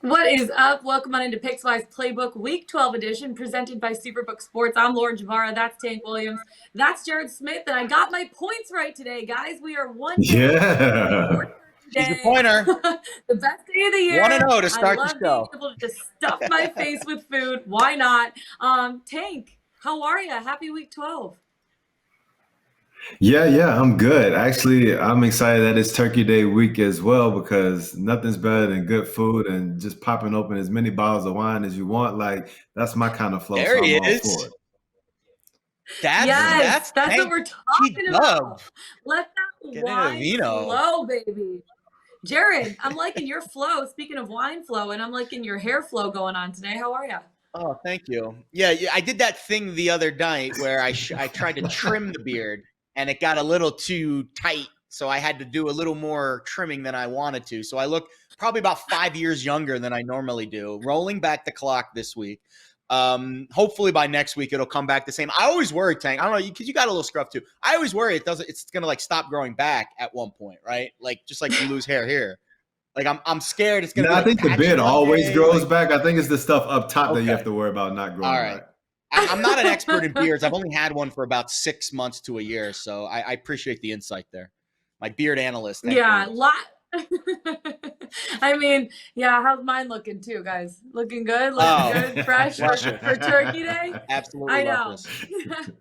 What is up? Welcome on into Pickswise Playbook Week 12 edition presented by Superbook Sports. I'm Lauren Jamara. That's Tank Williams. That's Jared Smith. And I got my points right today, guys. We are one day Yeah. before She's a Turkey pointer. Day. The best day of the year. 1-0 to I start the love being show. able to just stuff my face with food. Why not? Tank, how are you? Happy Week 12. Yeah, I'm good. Actually, I'm excited that it's Turkey Day week as well because nothing's better than good food and just popping open as many bottles of wine as you want. Like, that's my kind of flow, There so I'm he all is. for it. Yes, that's what Tank we're talking about. Let that Get in a wine vino. flow, baby. Jared, I'm liking your flow. Speaking of wine flow, and I'm liking your hair flow going on today. How are you? Oh, thank you. Yeah, I did that thing the other night where I tried to trim the beard, and it got a little too tight, so I had to do a little more trimming than I wanted to. So I look probably about 5 years younger than I normally do. Rolling back the clock this week. Hopefully by next week it'll come back the same. I always worry, Tank. I don't know, because you got a little scruff too. I always worry it's gonna like stop growing back at one point, right? Like just like you lose hair here. Like I'm scared it's gonna No, be I like think the patchy beard one always day. grows Like, back. I think it's the stuff up top that you have okay, to worry about not all growing right. back. I'm not an expert in beards. I've only had one for about 6 months to a year, so I appreciate the insight there. My beard analyst. Thank Yeah, you. I mean, yeah, how's mine looking too, guys? Looking good? Looking Oh, good? Fresh luscious. for Turkey Day? Absolutely I know. luscious.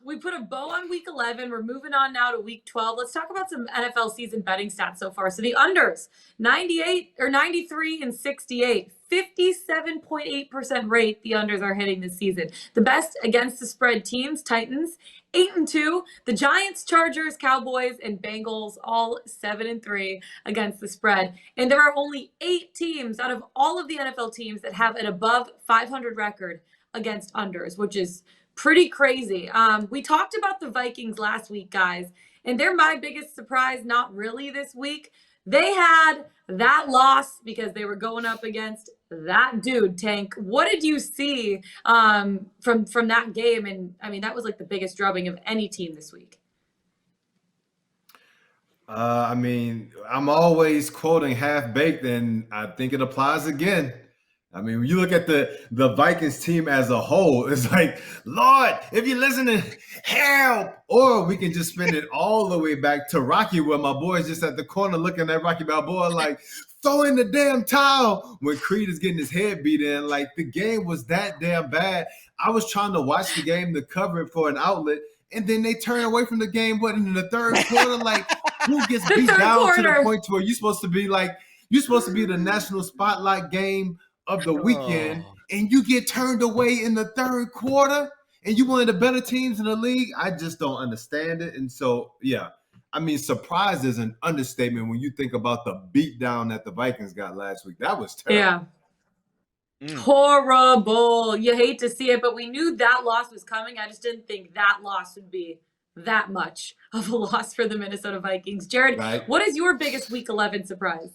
We put a bow on week 11. We're moving on now to week 12. Let's talk about some NFL season betting stats so far. So the unders, 98 or 93 and 68, 57.8% rate the unders are hitting this season. The best against the spread teams, Titans, 8-2. The Giants, Chargers, Cowboys, and Bengals, all 7-3 against the spread. And there are only 8 teams out of all of the NFL teams that have an above 500 record against unders, which is pretty crazy. We talked about the Vikings last week, guys, and they're my biggest surprise, not really this week. They had that loss because they were going up against that dude, Tank. What did you see from that game? And I mean, that was like the biggest drubbing of any team this week. I mean, I'm always quoting half baked, and I think it applies again. I mean, when you look at the Vikings team as a whole, it's like, Lord, if you're listening, help! Or we can just spin it all the way back to Rocky, where my boy's just at the corner looking at Rocky Balboa like, throw in the damn towel when Creed is getting his head beat in. Like, the game was that damn bad. I was trying to watch the game to cover it for an outlet, and then they turn away from the game, in the third quarter? Like, who gets The beat third down to the quarter. point to where you're supposed to be the national spotlight game of the weekend, Oh. and you get turned away in the third quarter, and you one of the better teams in the league? I just don't understand it. And so, yeah, I mean, surprise is an understatement when you think about the beatdown that the Vikings got last week. That was terrible. Yeah. Horrible. You hate to see it, but we knew that loss was coming. I just didn't think that loss would be that much of a loss for the Minnesota Vikings. Jared, Right. what is your biggest week 11 surprise?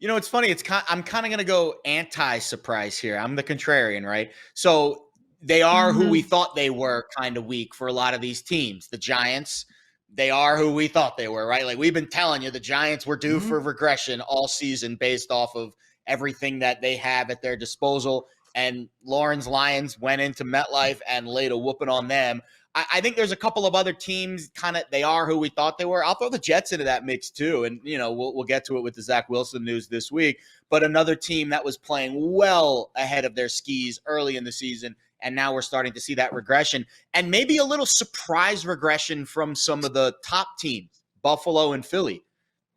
You know, it's funny. I'm kind of going to go anti-surprise here. I'm the contrarian, right? So they are who we thought they were kind of weak for a lot of these teams. The Giants, they are who we thought they were, right? Like we've been telling you, the Giants were due for regression all season based off of everything that they have at their disposal. And Lauren's Lions went into MetLife and laid a whooping on them. I think there's a couple of other teams they are who we thought they were. I'll throw the Jets into that mix too. And, you know, we'll get to it with the Zach Wilson news this week. But another team that was playing well ahead of their skis early in the season. And now we're starting to see that regression and maybe a little surprise regression from some of the top teams, Buffalo and Philly,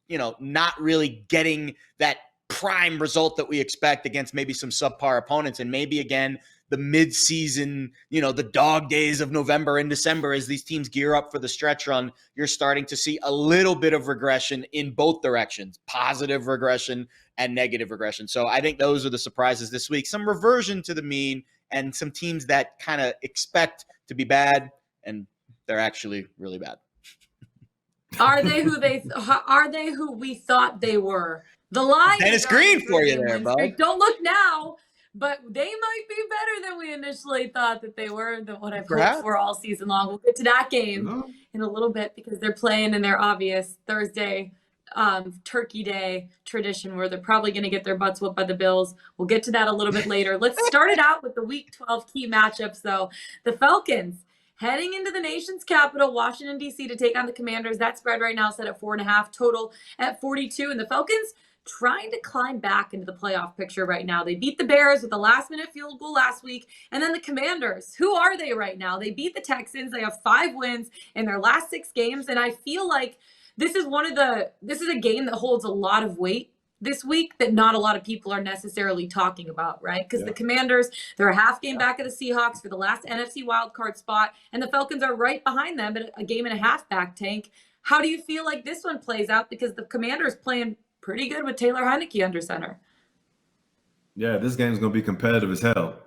you know, not really getting that prime result that we expect against maybe some subpar opponents. And maybe, again, the mid-season, you know, the dog days of November and December as these teams gear up for the stretch run, you're starting to see a little bit of regression in both directions, positive regression and negative regression. So I think those are the surprises this week. Some reversion to the mean and some teams that kind of expect to be bad and they're actually really bad. Are they who we thought they were? The Lions. Dennis Green for you there, bud. Don't look now, but they might be better than we initially thought that they were, than what I've hoped for all season long. We'll get to that game in a little bit because they're playing in their obvious Thursday Turkey Day tradition where they're probably going to get their butts whooped by the Bills. We'll get to that a little bit later. Let's start it out with the Week 12 key matchups, though. The Falcons heading into the nation's capital, Washington, D.C., to take on the Commanders. That spread right now set at 4.5, total at 42. And the Falcons trying to climb back into the playoff picture right now. They beat the Bears with a last-minute field goal last week. And then the Commanders, who are they right now? They beat the Texans. They have 5 wins in their last 6 games. And I feel like this is a game that holds a lot of weight this week that not a lot of people are necessarily talking about, right? Because the Commanders, they're a half game back of the Seahawks for the last NFC wildcard spot, and the Falcons are right behind them at a game and a half back tank. How do you feel like this one plays out? Because the Commanders playing pretty good with Taylor Heineke under center. Yeah, this game's going to be competitive as hell.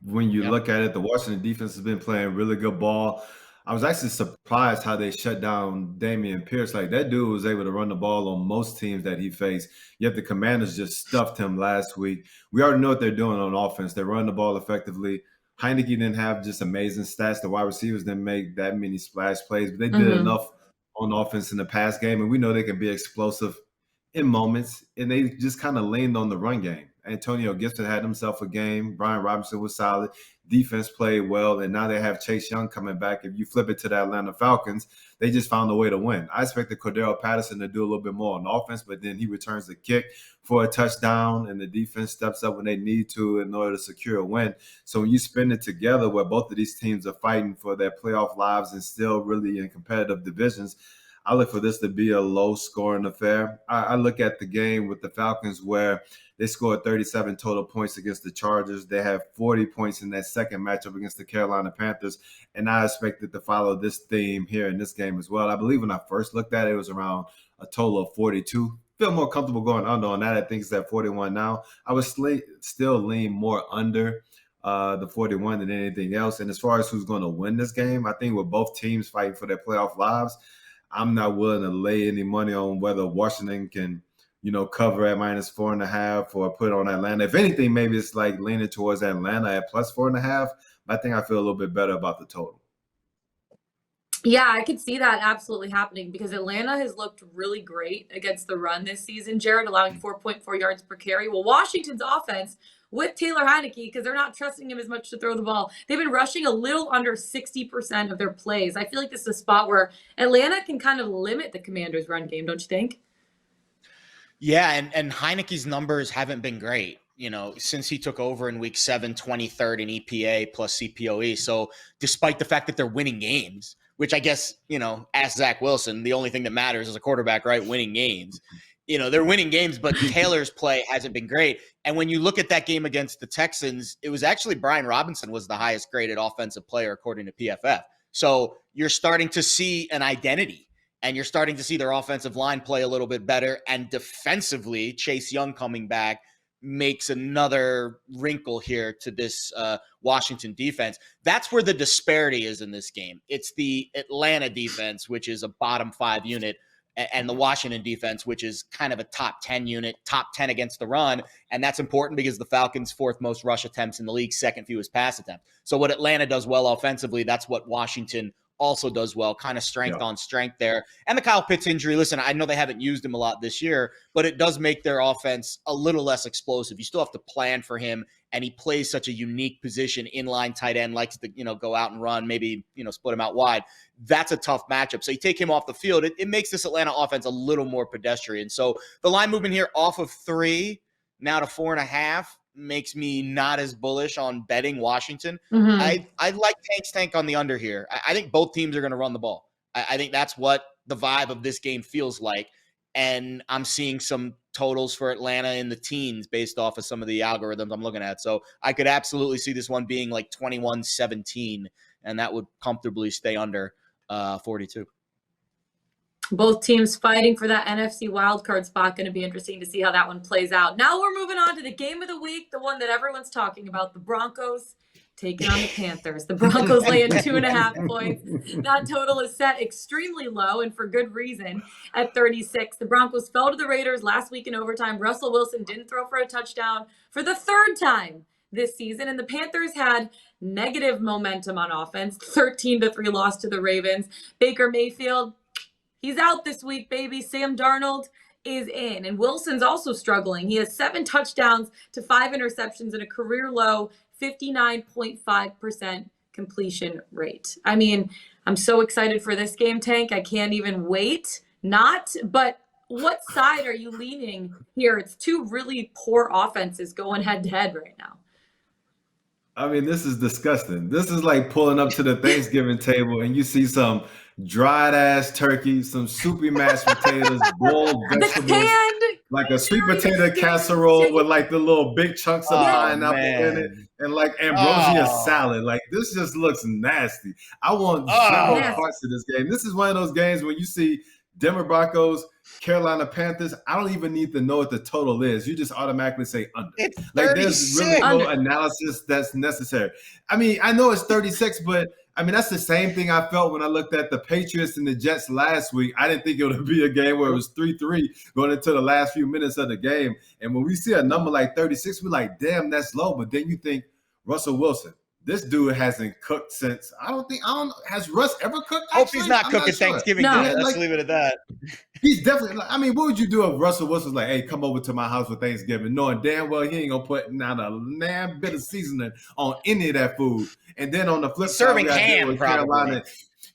When you look at it, the Washington defense has been playing really good ball. I was actually surprised how they shut down Dameon Pierce. Like, that dude was able to run the ball on most teams that he faced, yet the Commanders just stuffed him last week. We already know what they're doing on offense. They run the ball effectively. Heineke didn't have just amazing stats. The wide receivers didn't make that many splash plays, but they did enough on offense in the pass game, and we know they can be explosive in moments, and they just kind of leaned on the run game. Antonio Gibson had himself a game. Brian Robinson was solid. Defense played well, and now they have Chase Young coming back. If you flip it to the Atlanta Falcons, they just found a way to win. I expected Cordero Patterson to do a little bit more on offense, but then he returns the kick for a touchdown, and the defense steps up when they need to in order to secure a win. So when you spin it together where both of these teams are fighting for their playoff lives and still really in competitive divisions, I look for this to be a low-scoring affair. I look at the game with the Falcons where they scored 37 total points against the Chargers. They have 40 points in that second matchup against the Carolina Panthers, and I expected to follow this theme here in this game as well. I believe when I first looked at it, it was around a total of 42. Feel more comfortable going under on that. I think it's at 41 now. I would still lean more under the 41 than anything else. And as far as who's going to win this game, I think with both teams fighting for their playoff lives, I'm not willing to lay any money on whether Washington can, cover at -4.5 or put on Atlanta. If anything, maybe it's like leaning towards Atlanta at +4.5. But I think I feel a little bit better about the total. Yeah, I could see that absolutely happening because Atlanta has looked really great against the run this season, Jared, allowing 4.4 yards per carry. Well, Washington's offense with Taylor Heineke, because they're not trusting him as much to throw the ball, they've been rushing a little under 60% of their plays. I feel like this is a spot where Atlanta can kind of limit the Commanders' run game, don't you think? Yeah, and Heineke's numbers haven't been great, since he took over in week 7, 23rd in EPA plus CPOE. So despite the fact that they're winning games, which I guess, ask Zach Wilson, the only thing that matters as a quarterback, right? Winning games. They're winning games, but Taylor's play hasn't been great. And when you look at that game against the Texans, it was actually Brian Robinson was the highest graded offensive player according to PFF. So you're starting to see an identity, and you're starting to see their offensive line play a little bit better. And defensively, Chase Young coming back makes another wrinkle here to this Washington defense. That's where the disparity is in this game. It's the Atlanta defense, which is a bottom 5 unit, and the Washington defense, which is kind of a top 10 unit, top 10 against the run. And that's important because the Falcons' 4th most rush attempts in the league, 2nd fewest pass attempts. So what Atlanta does well offensively, that's what Washington also does well, kind of strength on strength there. And the Kyle Pitts injury, listen, I know they haven't used him a lot this year, but it does make their offense a little less explosive. You still have to plan for him, and he plays such a unique position, inline tight end, likes to, go out and run, maybe, split him out wide. That's a tough matchup. So you take him off the field, it makes this Atlanta offense a little more pedestrian. So the line movement here off of 3 now to 4.5 makes me not as bullish on betting Washington. I like Tank's Tank on the under here. I think both teams are going to run the ball. I think that's what the vibe of this game feels like. And I'm seeing some totals for Atlanta in the teens based off of some of the algorithms I'm looking at. So I could absolutely see this one being like 21-17, and that would comfortably stay under 42. Both teams fighting for that NFC wildcard spot. Going to be interesting to see how that one plays out. Now we're moving on to the game of the week, the one that everyone's talking about, the Broncos taking on the Panthers. The Broncos laying 2.5 points. That total is set extremely low, and for good reason, at 36. The Broncos fell to the Raiders last week in overtime. Russell Wilson didn't throw for a touchdown for the 3rd time this season, and the Panthers had negative momentum on offense, 13-3 loss to the Ravens. Baker Mayfield, He's out this week, baby. Sam Darnold is in. And Wilson's also struggling. He has 7 touchdowns to 5 interceptions and a career low 59.5% completion rate. I mean, I'm so excited for this game, Tank. I can't even wait. But what side are you leaning here? It's 2 really poor offenses going head to head right now. I mean, this is disgusting. This is like pulling up to the Thanksgiving table and you see some dried ass turkey, some soupy mashed potatoes, boiled vegetables, like a sweet potato casserole with like the little big chunks of pineapple in it, and like ambrosia salad. Like, this just looks nasty. I want zero parts of this game. This is one of those games when you see Denver Broncos, Carolina Panthers, I don't even need to know what the total is. You just automatically say under. It's like, there's really no analysis that's necessary. I mean, I know it's 36, but I mean, that's the same thing I felt when I looked at the Patriots and the Jets last week. I didn't think it would be a game where it was 3-3 going into the last few minutes of the game. And when we see a number like 36, we're like, damn, that's low. But then you think Russell Wilson. This dude hasn't cooked since has Russ ever cooked? Hope he's not cooking Thanksgiving dinner. Let's leave it at that. He's definitely, I mean, what would you do if Russell Wilson's like, hey, come over to my house for Thanksgiving, knowing damn well he ain't gonna put not a damn bit of seasoning on any of that food. And then on the flip side, serving ham, probably.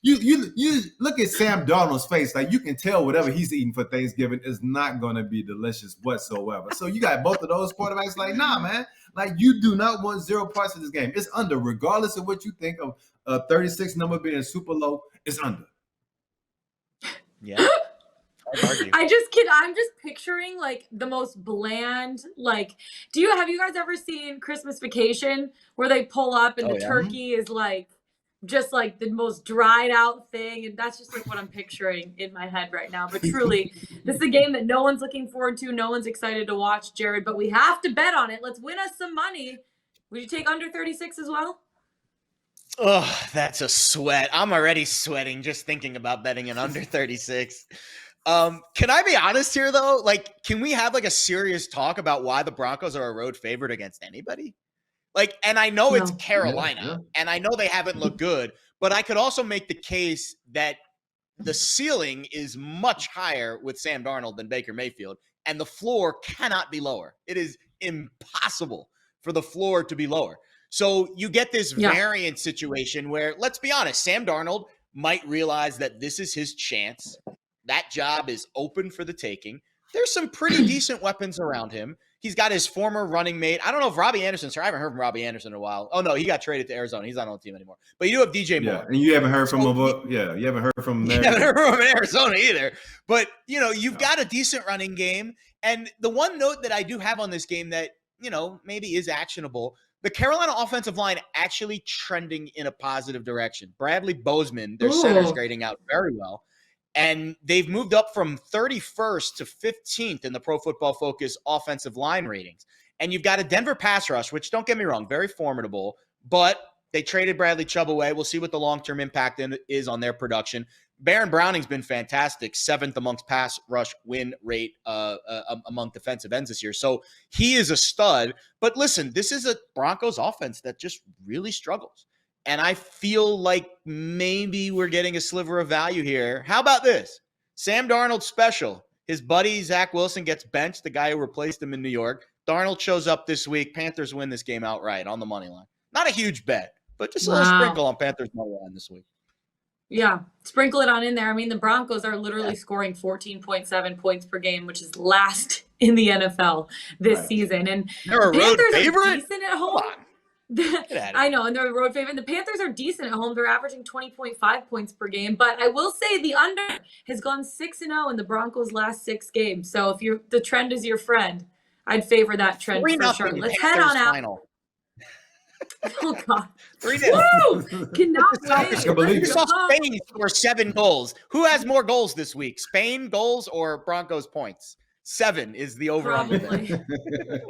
You look at Sam Darnold's face, like you can tell whatever he's eating for Thanksgiving is not gonna be delicious whatsoever. So you got both of those quarterbacks like, nah, man. Like, you do not want 0 parts of this game. It's under, regardless of what you think of a 36 number being super low. It's under. Yeah. I'm just picturing like the most bland, like, have you guys ever seen Christmas Vacation where they pull up and the turkey is like just like the most dried out thing? And that's just like what I'm picturing in my head right now. But truly, this is a game that no one's looking forward to. No one's excited to watch, Jared, but we have to bet on it. Let's win us some money. Would you take under 36 as well? Oh, that's a sweat. I'm already sweating just thinking about betting an under 36. Can I be honest here though? Like, can we have like a serious talk about why the Broncos are a road favorite against anybody? Like, and I know it's Carolina, and I know they haven't looked good, but I could also make the case that the ceiling is much higher with Sam Darnold than Baker Mayfield, and the floor cannot be lower. It is impossible for the floor to be lower. So you get this variant situation where, let's be honest, Sam Darnold might realize that this is his chance. That job is open for the taking. There's some pretty decent weapons around him. He's got his former running mate. I don't know if Robbie Anderson's here. I haven't heard from Robbie Anderson in a while. Oh, no, he got traded to Arizona. He's not on the team anymore. But you do have DJ Moore. And you haven't heard from him. You haven't heard from him there. You haven't heard from him in Arizona either. But, you've got a decent running game. And the one note that I do have on this game that, maybe is actionable, the Carolina offensive line actually trending in a positive direction. Bradley Bozeman, their center's grading out very well. And they've moved up from 31st to 15th in the Pro Football Focus offensive line ratings. And you've got a Denver pass rush, which, don't get me wrong, very formidable, but they traded Bradley Chubb away. We'll see what the long-term impact is on their production. Baron Browning's been fantastic, 7th amongst pass rush win rate among defensive ends this year. So he is a stud. But listen, this is a Broncos offense that just really struggles. And I feel like maybe we're getting a sliver of value here. How about this? Sam Darnold special. His buddy Zach Wilson gets benched, the guy who replaced him in New York. Darnold shows up this week. Panthers win this game outright on the money line. Not a huge bet, but just a little sprinkle on Panthers money line this week. Yeah, sprinkle it on in there. I mean, the Broncos are literally scoring 14.7 points per game, which is last in the NFL this season. And they're a road favorite? Decent at home. I know, and they're a road favorite. The Panthers are decent at home. They're averaging 20.5 points per game. But I will say the under has gone 6-0 in the Broncos' last 6 games. So if the trend is your friend, I'd favor that trend for sure. Let's head on out. Final. Oh, God. 3-0. Woo! Cannot wait. You saw Spain score 7 goals. Who has more goals this week? Spain goals or Broncos points? 7 is the over. Probably.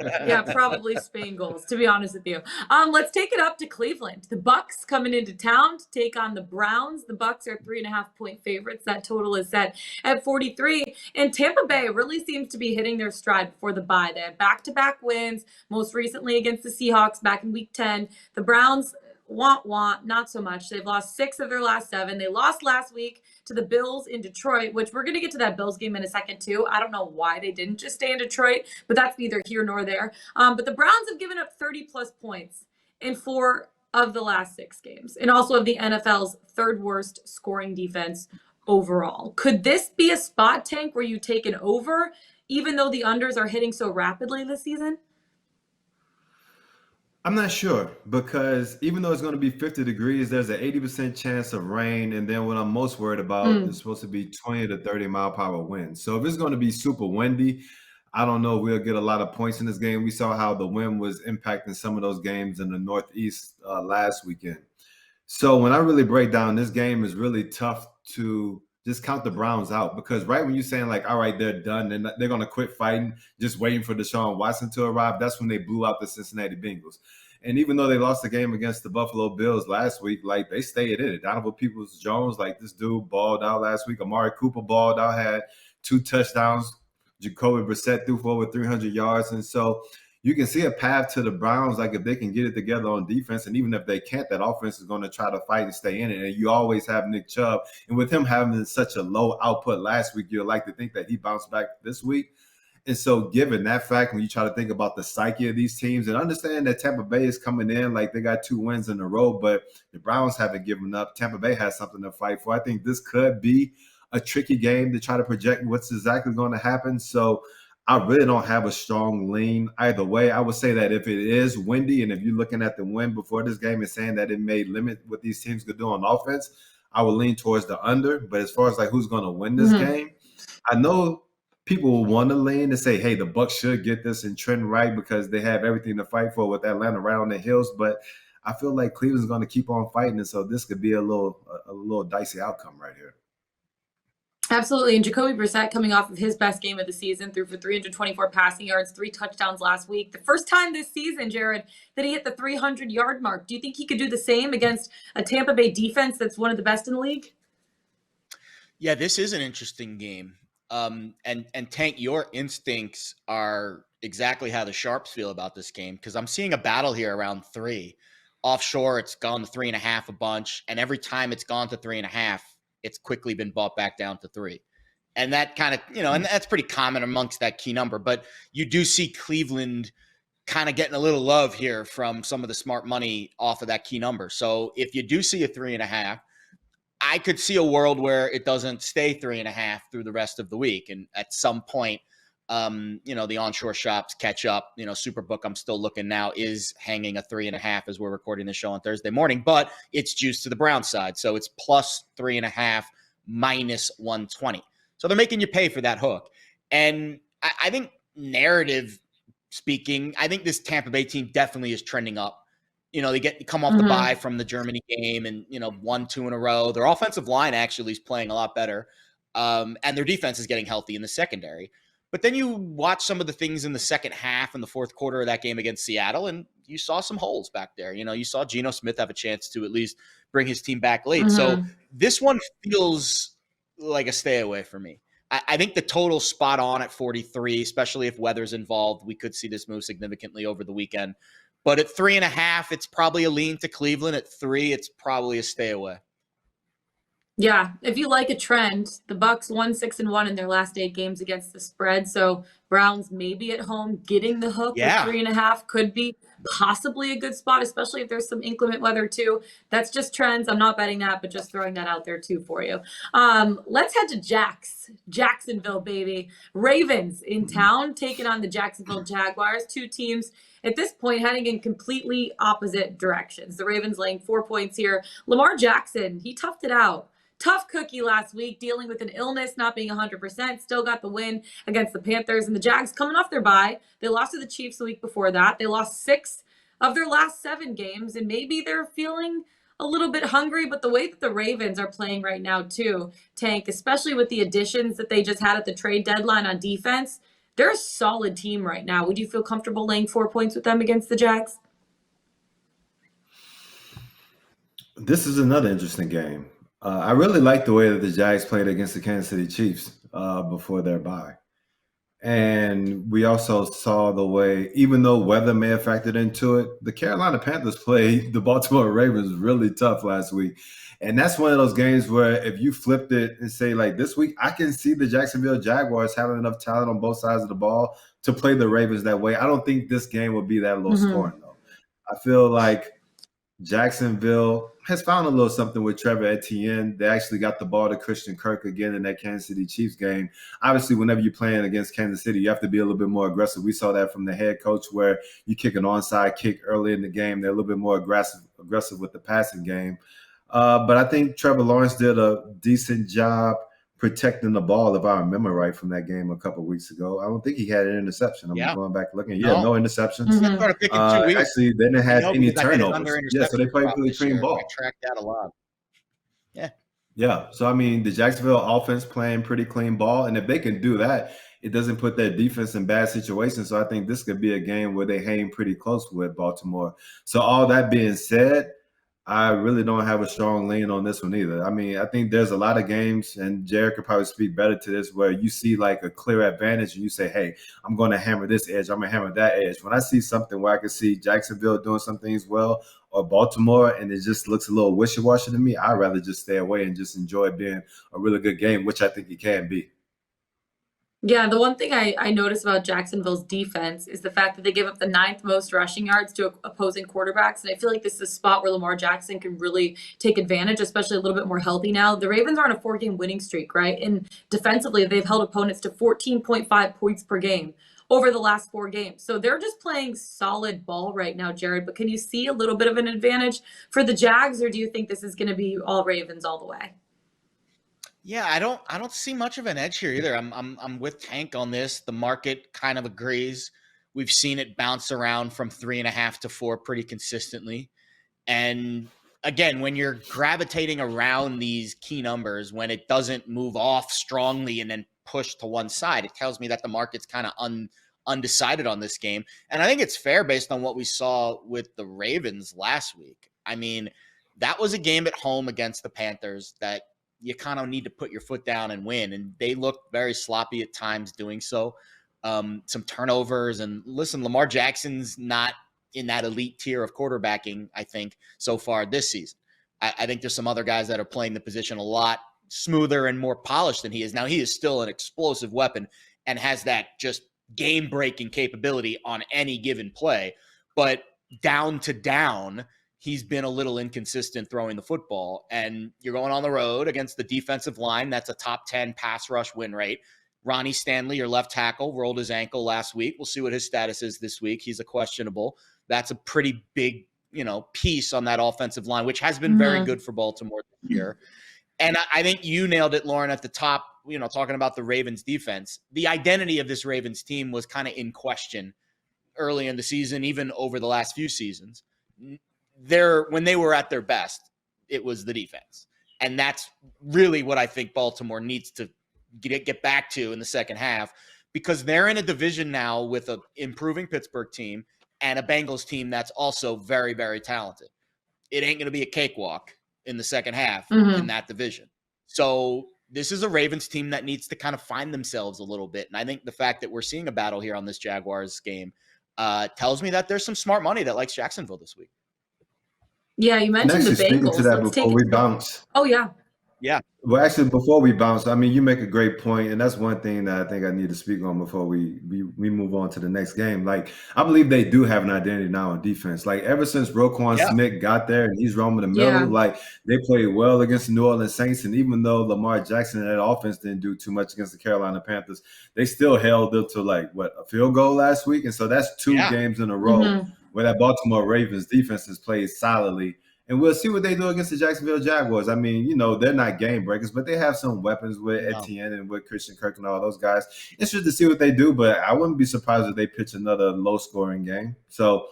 Yeah, probably Spain goals, to be honest with you. Let's take it up to Cleveland. The Bucs coming into town to take on the Browns. The Bucs are 3.5-point favorites. That total is set at 43. And Tampa Bay really seems to be hitting their stride before the bye. They had back-to-back wins, most recently against the Seahawks back in Week 10. The Browns, not so much. They've lost 6 of their last 7. They lost last week to the Bills in Detroit, which we're going to get to that Bills game in a second too. I don't know why they didn't just stay in Detroit, but that's neither here nor there. But the Browns have given up 30 plus points in 4 of the last 6 games, and also of the NFL's 3rd worst scoring defense overall. Could this be a spot, Tank, where you take an over, even though the unders are hitting so rapidly this season? I'm not sure, because even though it's going to be 50 degrees, there's an 80% chance of rain. And then what I'm most worried about is supposed to be 20 to 30 mile per hour winds. So if it's going to be super windy, I don't know if we'll get a lot of points in this game. We saw how the wind was impacting some of those games in the Northeast last weekend. So when I really break down, this game is really tough to just count the Browns out, because right when you're saying like, all right, they're done, they're going to quit fighting, just waiting for Deshaun Watson to arrive, that's when they blew out the Cincinnati Bengals. And even though they lost the game against the Buffalo Bills last week, like they stayed in it. Donovan Peoples-Jones, like this dude balled out last week. Amari Cooper balled out, had 2 touchdowns. Jacoby Brissett threw for over 300 yards. And so you can see a path to the Browns, like if they can get it together on defense, and even if they can't, that offense is going to try to fight and stay in it. And you always have Nick Chubb. And with him having such a low output last week, you'd like to think that he bounced back this week. And so given that fact, when you try to think about the psyche of these teams, and understand that Tampa Bay is coming in, like they got 2 wins in a row, but the Browns haven't given up. Tampa Bay has something to fight for. I think this could be a tricky game to try to project what's exactly going to happen. So I really don't have a strong lean either way. I would say that if it is windy, and if you're looking at the wind before this game and saying that it may limit what these teams could do on offense, I would lean towards the under. But as far as like who's going to win this game, I know people will want to lean and say, hey, the Bucs should get this and trend right because they have everything to fight for with Atlanta right on the heels. But I feel like Cleveland's going to keep on fighting, and so this could be a little dicey outcome right here. Absolutely. And Jacoby Brissett, coming off of his best game of the season, threw for 324 passing yards, 3 touchdowns last week. The first time this season, Jared, that he hit the 300-yard mark. Do you think he could do the same against a Tampa Bay defense that's one of the best in the league? Yeah, this is an interesting game. And Tank, your instincts are exactly how the Sharps feel about this game, because I'm seeing a battle here around 3. Offshore, it's gone to 3.5 a bunch, and every time it's gone to 3.5, it's quickly been bought back down to 3. And that kind of, and that's pretty common amongst that key number. But you do see Cleveland kind of getting a little love here from some of the smart money off of that key number. So if you do see a 3.5, I could see a world where it doesn't stay 3.5 through the rest of the week. And at some point, the onshore shops catch up. Superbook, I'm still looking now, is hanging a 3.5 as we're recording the show on Thursday morning, but it's juiced to the Brown side. So it's plus 3.5 minus 120. So they're making you pay for that hook. And I think, narrative speaking, I think this Tampa Bay team definitely is trending up. They come off the bye from the Germany game and, 1-2 in a row. Their offensive line actually is playing a lot better. And their defense is getting healthy in the secondary. But then you watch some of the things in the second half and the fourth quarter of that game against Seattle, and you saw some holes back there. You saw Geno Smith have a chance to at least bring his team back late. So this one feels like a stay away for me. I think the total spot on at 43, especially if weather's involved. We could see this move significantly over the weekend. But at 3.5, it's probably a lean to Cleveland. At 3, it's probably a stay away. Yeah, if you like a trend, the Bucs won 6-1 in their last 8 games against the spread. So Browns maybe at home getting the hook with 3.5 could be possibly a good spot, especially if there's some inclement weather too. That's just trends. I'm not betting that, but just throwing that out there too for you. Let's head to Jacksonville, baby. Ravens in town taking on the Jacksonville Jaguars. 2 teams at this point heading in completely opposite directions. The Ravens laying 4 points here. Lamar Jackson, he toughed it out. Tough cookie last week, dealing with an illness, not being 100%. Still got the win against the Panthers. And the Jags coming off their bye. They lost to the Chiefs the week before that. They lost 6 of their last 7 games. And maybe they're feeling a little bit hungry. But the way that the Ravens are playing right now too, Tank, especially with the additions that they just had at the trade deadline on defense, they're a solid team right now. Would you feel comfortable laying 4 points with them against the Jags? This is another interesting game. I really like the way that the Jags played against the Kansas City Chiefs before their bye. And we also saw the way, even though weather may have factored into it, the Carolina Panthers played the Baltimore Ravens really tough last week. And that's one of those games where if you flipped it and say, like, this week, I can see the Jacksonville Jaguars having enough talent on both sides of the ball to play the Ravens that way. I don't think this game will be that low scoring, though. I feel like Jacksonville has found a little something with Trevor Etienne. They actually got the ball to Christian Kirk again in that Kansas City Chiefs game. Obviously, whenever you're playing against Kansas City, you have to be a little bit more aggressive. We saw that from the head coach where you kick an onside kick early in the game. They're a little bit more aggressive with the passing game. But I think Trevor Lawrence did a decent job protecting the ball, if I remember right, from that game a couple of weeks ago. I don't think he had an interception. I'm going back looking. Yeah, no interceptions. Actually, they didn't have any turnovers. Yeah, so they played really clean ball. I tracked that a lot. Yeah. Yeah. So, I mean, the Jacksonville offense playing pretty clean ball. And if they can do that, it doesn't put their defense in bad situations. So I think this could be a game where they hang pretty close with Baltimore. So all that being said, I really don't have a strong lean on this one either. I mean, I think there's a lot of games, and Jared could probably speak better to this, where you see like a clear advantage and you say, hey, I'm going to hammer this edge, I'm going to hammer that edge. When I see something where I can see Jacksonville doing some things well or Baltimore and it just looks a little wishy-washy to me, I'd rather just stay away and just enjoy it being a really good game, which I think it can be. Yeah, the one thing I noticed about Jacksonville's defense is the fact that they give up the 9th most rushing yards to opposing quarterbacks. And I feel like this is a spot where Lamar Jackson can really take advantage, especially a little bit more healthy now. The Ravens are on a 4-game winning streak, right? And defensively, they've held opponents to 14.5 points per game over the last 4 games. So they're just playing solid ball right now, Jared. But can you see a little bit of an advantage for the Jags, or do you think this is going to be all Ravens all the way? Yeah, I don't see much of an edge here either. I'm with Tank on this. The market kind of agrees. We've seen it bounce around from 3.5 to 4 pretty consistently. And again, when you're gravitating around these key numbers, when it doesn't move off strongly and then push to one side, it tells me that the market's kind of undecided on this game. And I think it's fair based on what we saw with the Ravens last week. I mean, that was a game at home against the Panthers that you kind of need to put your foot down and win. And they looked very sloppy at times doing so. Some turnovers. And listen, Lamar Jackson's not in that elite tier of quarterbacking, I think, so far this season. I think there's some other guys that are playing the position a lot smoother and more polished than he is. Now, he is still an explosive weapon and has that just game-breaking capability on any given play. But down to down, he's been a little inconsistent throwing the football, and you're going on the road against the defensive line. That's a top 10 pass rush win rate. Ronnie Stanley, your left tackle, rolled his ankle last week. We'll see what his status is this week. He's a questionable. That's a pretty big, piece on that offensive line, which has been very good for Baltimore this year. And I think you nailed it, Lauren, at the top, talking about the Ravens defense. The identity of this Ravens team was kind of in question early in the season, even over the last few seasons. When they were at their best, it was the defense. And that's really what I think Baltimore needs to get back to in the second half, because they're in a division now with an improving Pittsburgh team and a Bengals team that's also very, very talented. It ain't going to be a cakewalk in the second half in that division. So this is a Ravens team that needs to kind of find themselves a little bit. And I think the fact that we're seeing a battle here on this Jaguars game tells me that there's some smart money that likes Jacksonville this week. Yeah, you mentioned the Bengals. Speaking to that before we bounce. Oh, yeah. Yeah. Well, actually, before we bounce, I mean, you make a great point, and that's one thing that I think I need to speak on before we move on to the next game. Like, I believe they do have an identity now on defense. Like, ever since Roquan Smith got there and he's roaming the middle, like, they played well against the New Orleans Saints, and even though Lamar Jackson and that offense didn't do too much against the Carolina Panthers, they still held up to, like, a field goal last week? And so that's 2 games in a row where that Baltimore Ravens defense has played solidly. And we'll see what they do against the Jacksonville Jaguars. I mean, they're not game breakers, but they have some weapons with Etienne and with Christian Kirk and all those guys. Interested to see what they do, but I wouldn't be surprised if they pitch another low-scoring game. So,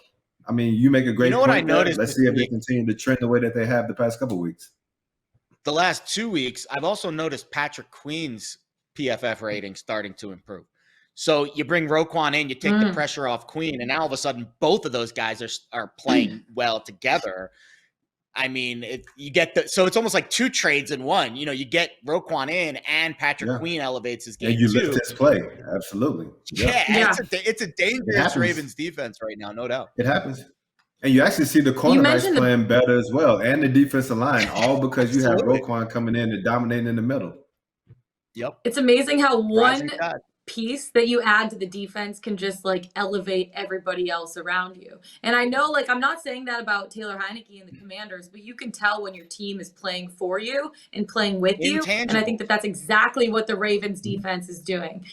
I mean, you make a great point. What I noticed? Let's see if they continue to trend the way that they have the past couple of weeks. The last 2 weeks, I've also noticed Patrick Queen's PFF rating starting to improve. So you bring Roquan in, you take the pressure off Queen, and now all of a sudden both of those guys are playing well together. I mean, you get so it's almost like two trades in one. You know, you get Roquan in, and Patrick Queen elevates his game and you too. lift his play. Absolutely. Yeah. It's a dangerous Ravens defense right now, no doubt. It happens. And you actually see the cornerbacks playing better as well, and the defensive line, all because you have Roquan coming in and dominating in the middle. Yep. It's amazing how one piece that you add to the defense can just like elevate everybody else around you. And I know, like, I'm not saying that about Taylor Heineke and the Commanders, but you can tell when your team is playing for you and playing with you. And I think that that's exactly what the Ravens defense is doing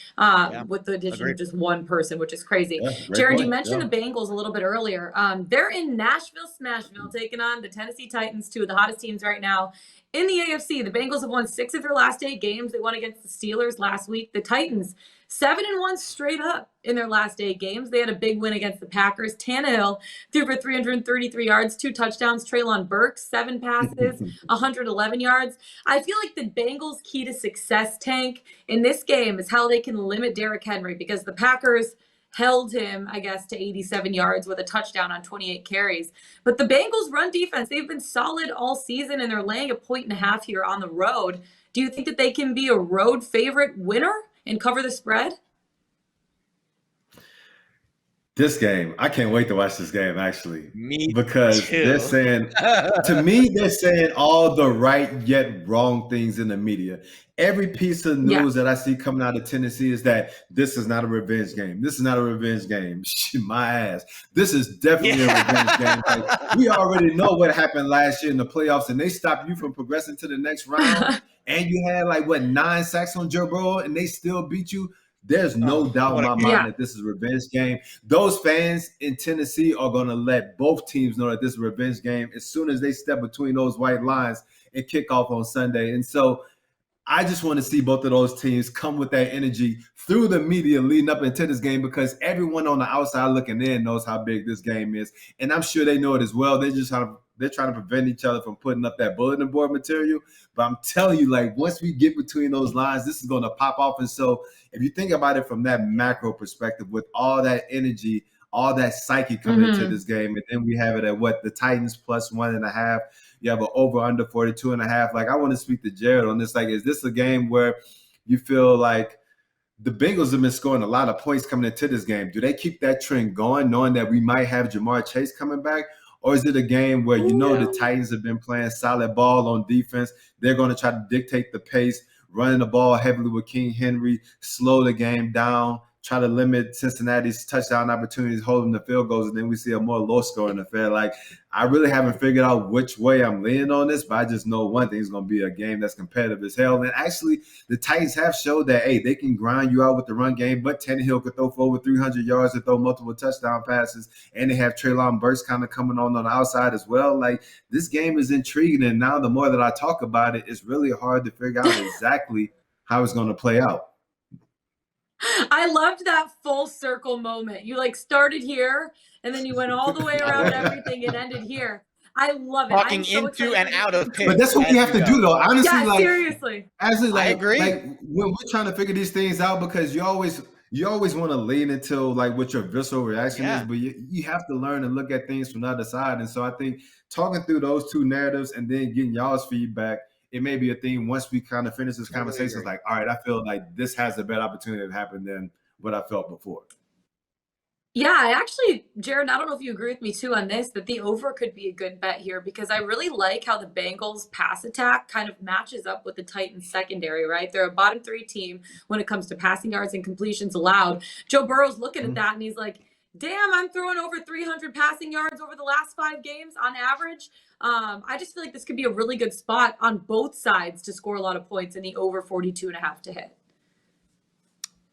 with the addition of just one person, which is crazy. Jared, you mentioned the Bengals a little bit earlier. They're in Nashville, Smashville, taking on the Tennessee Titans, two of the hottest teams right now. In the AFC, the Bengals have won 6 of their last 8 games. They won against the Steelers last week. The Titans, 7-1 straight up in their last 8 games. They had a big win against the Packers. Tannehill threw for 333 yards, 2 touchdowns. Treylon Burks, 7 passes, 111 yards. I feel like the Bengals' key to success, Tank, in this game is how they can limit Derrick Henry, because the Packers held him, I guess, to 87 yards with a touchdown on 28 carries. But the Bengals' run defense, they've been solid all season, and they're laying 1.5 here on the road. Do you think that they can be a road favorite winner and cover the spread? This game, I can't wait to watch this game, actually. Me because too. They're saying, to me, they're saying all the right yet wrong things in the media. Every piece of news that I see coming out of Tennessee is that this is not a revenge game. This is not a revenge game. My ass. This is definitely a revenge game. Like, we already know what happened last year in the playoffs, and they stopped you from progressing to the next round. And you had 9 sacks on Joe Burrow, and they still beat you. There's no doubt in my mind that this is a revenge game. Those fans in Tennessee are going to let both teams know that this is a revenge game as soon as they step between those white lines and kick off on Sunday. And so I just want to see both of those teams come with that energy through the media leading up into this game, because everyone on the outside looking in knows how big this game is. And I'm sure they know it as well. They're trying to prevent each other from putting up that bulletin board material. But I'm telling you, once we get between those lines, this is going to pop off. And so if you think about it from that macro perspective, with all that energy, all that psyche coming into this game, and then we have it at the Titans plus 1.5. You have an over under 42.5. I want to speak to Jared on this. Is this a game where you feel like the Bengals have been scoring a lot of points coming into this game? Do they keep that trend going, knowing that we might have Jamar Chase coming back? Or is it a game where the Titans have been playing solid ball on defense? They're going to try to dictate the pace, running the ball heavily with King Henry, slow the game down, try to limit Cincinnati's touchdown opportunities, holding the field goals, and then we see a more low-scoring affair. I really haven't figured out which way I'm leaning on this, but I just know one thing is going to be a game that's competitive as hell. And actually, the Titans have showed that, hey, they can grind you out with the run game, but Tannehill could throw for over 300 yards and throw multiple touchdown passes, and they have Treylon Burks kind of coming on the outside as well. This game is intriguing, and now the more that I talk about it, it's really hard to figure out exactly how it's going to play out. I loved that full circle moment. You started here and then you went all the way around everything and ended here. I love it. Talking into and out of picks. But that's what we have to do, though. Honestly, seriously. Actually, I agree. When we're trying to figure these things out, because you always want to lean into what your visceral reaction is, but you have to learn and look at things from the other side. And so I think talking through those two narratives and then getting y'all's feedback, it may be a theme once we kind of finish this conversation. It's all right, I feel like this has a better opportunity to happen than what I felt before. Yeah, I actually, Jared, I don't know if you agree with me too on this, that the over could be a good bet here, because I really like how the Bengals pass attack kind of matches up with the Titans secondary, right? They're a bottom 3 team when it comes to passing yards and completions allowed. Joe Burrow's looking at that and he's like, damn, I'm throwing over 300 passing yards over the last 5 games on average. I just feel like this could be a really good spot on both sides to score a lot of points in the over 42.5 to hit.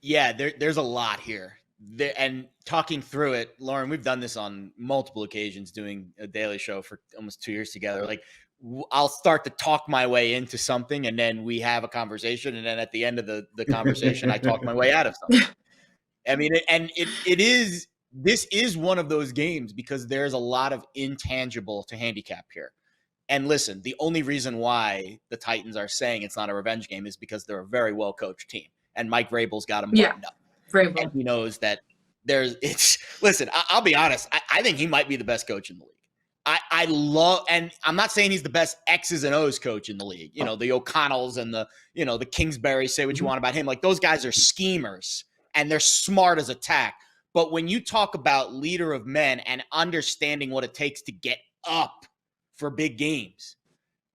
Yeah, there's a lot here. And talking through it, Lauren, we've done this on multiple occasions, doing a daily show for almost 2 years together. I'll start to talk my way into something, and then we have a conversation, and then at the end of the conversation, I talk my way out of something. I mean, this is one of those games because there's a lot of intangible to handicap here. And listen, the only reason why the Titans are saying it's not a revenge game is because they're a very well-coached team, and Mike Vrabel's got them buttoned up. Vrabel. And he knows that listen, I'll be honest. I think he might be the best coach in the league. I love, and I'm not saying he's the best X's and O's coach in the league. You know, the O'Connells and the Kingsbury, say what you want about him. Like, those guys are schemers and they're smart as attack. But when you talk about leader of men and understanding what it takes to get up for big games,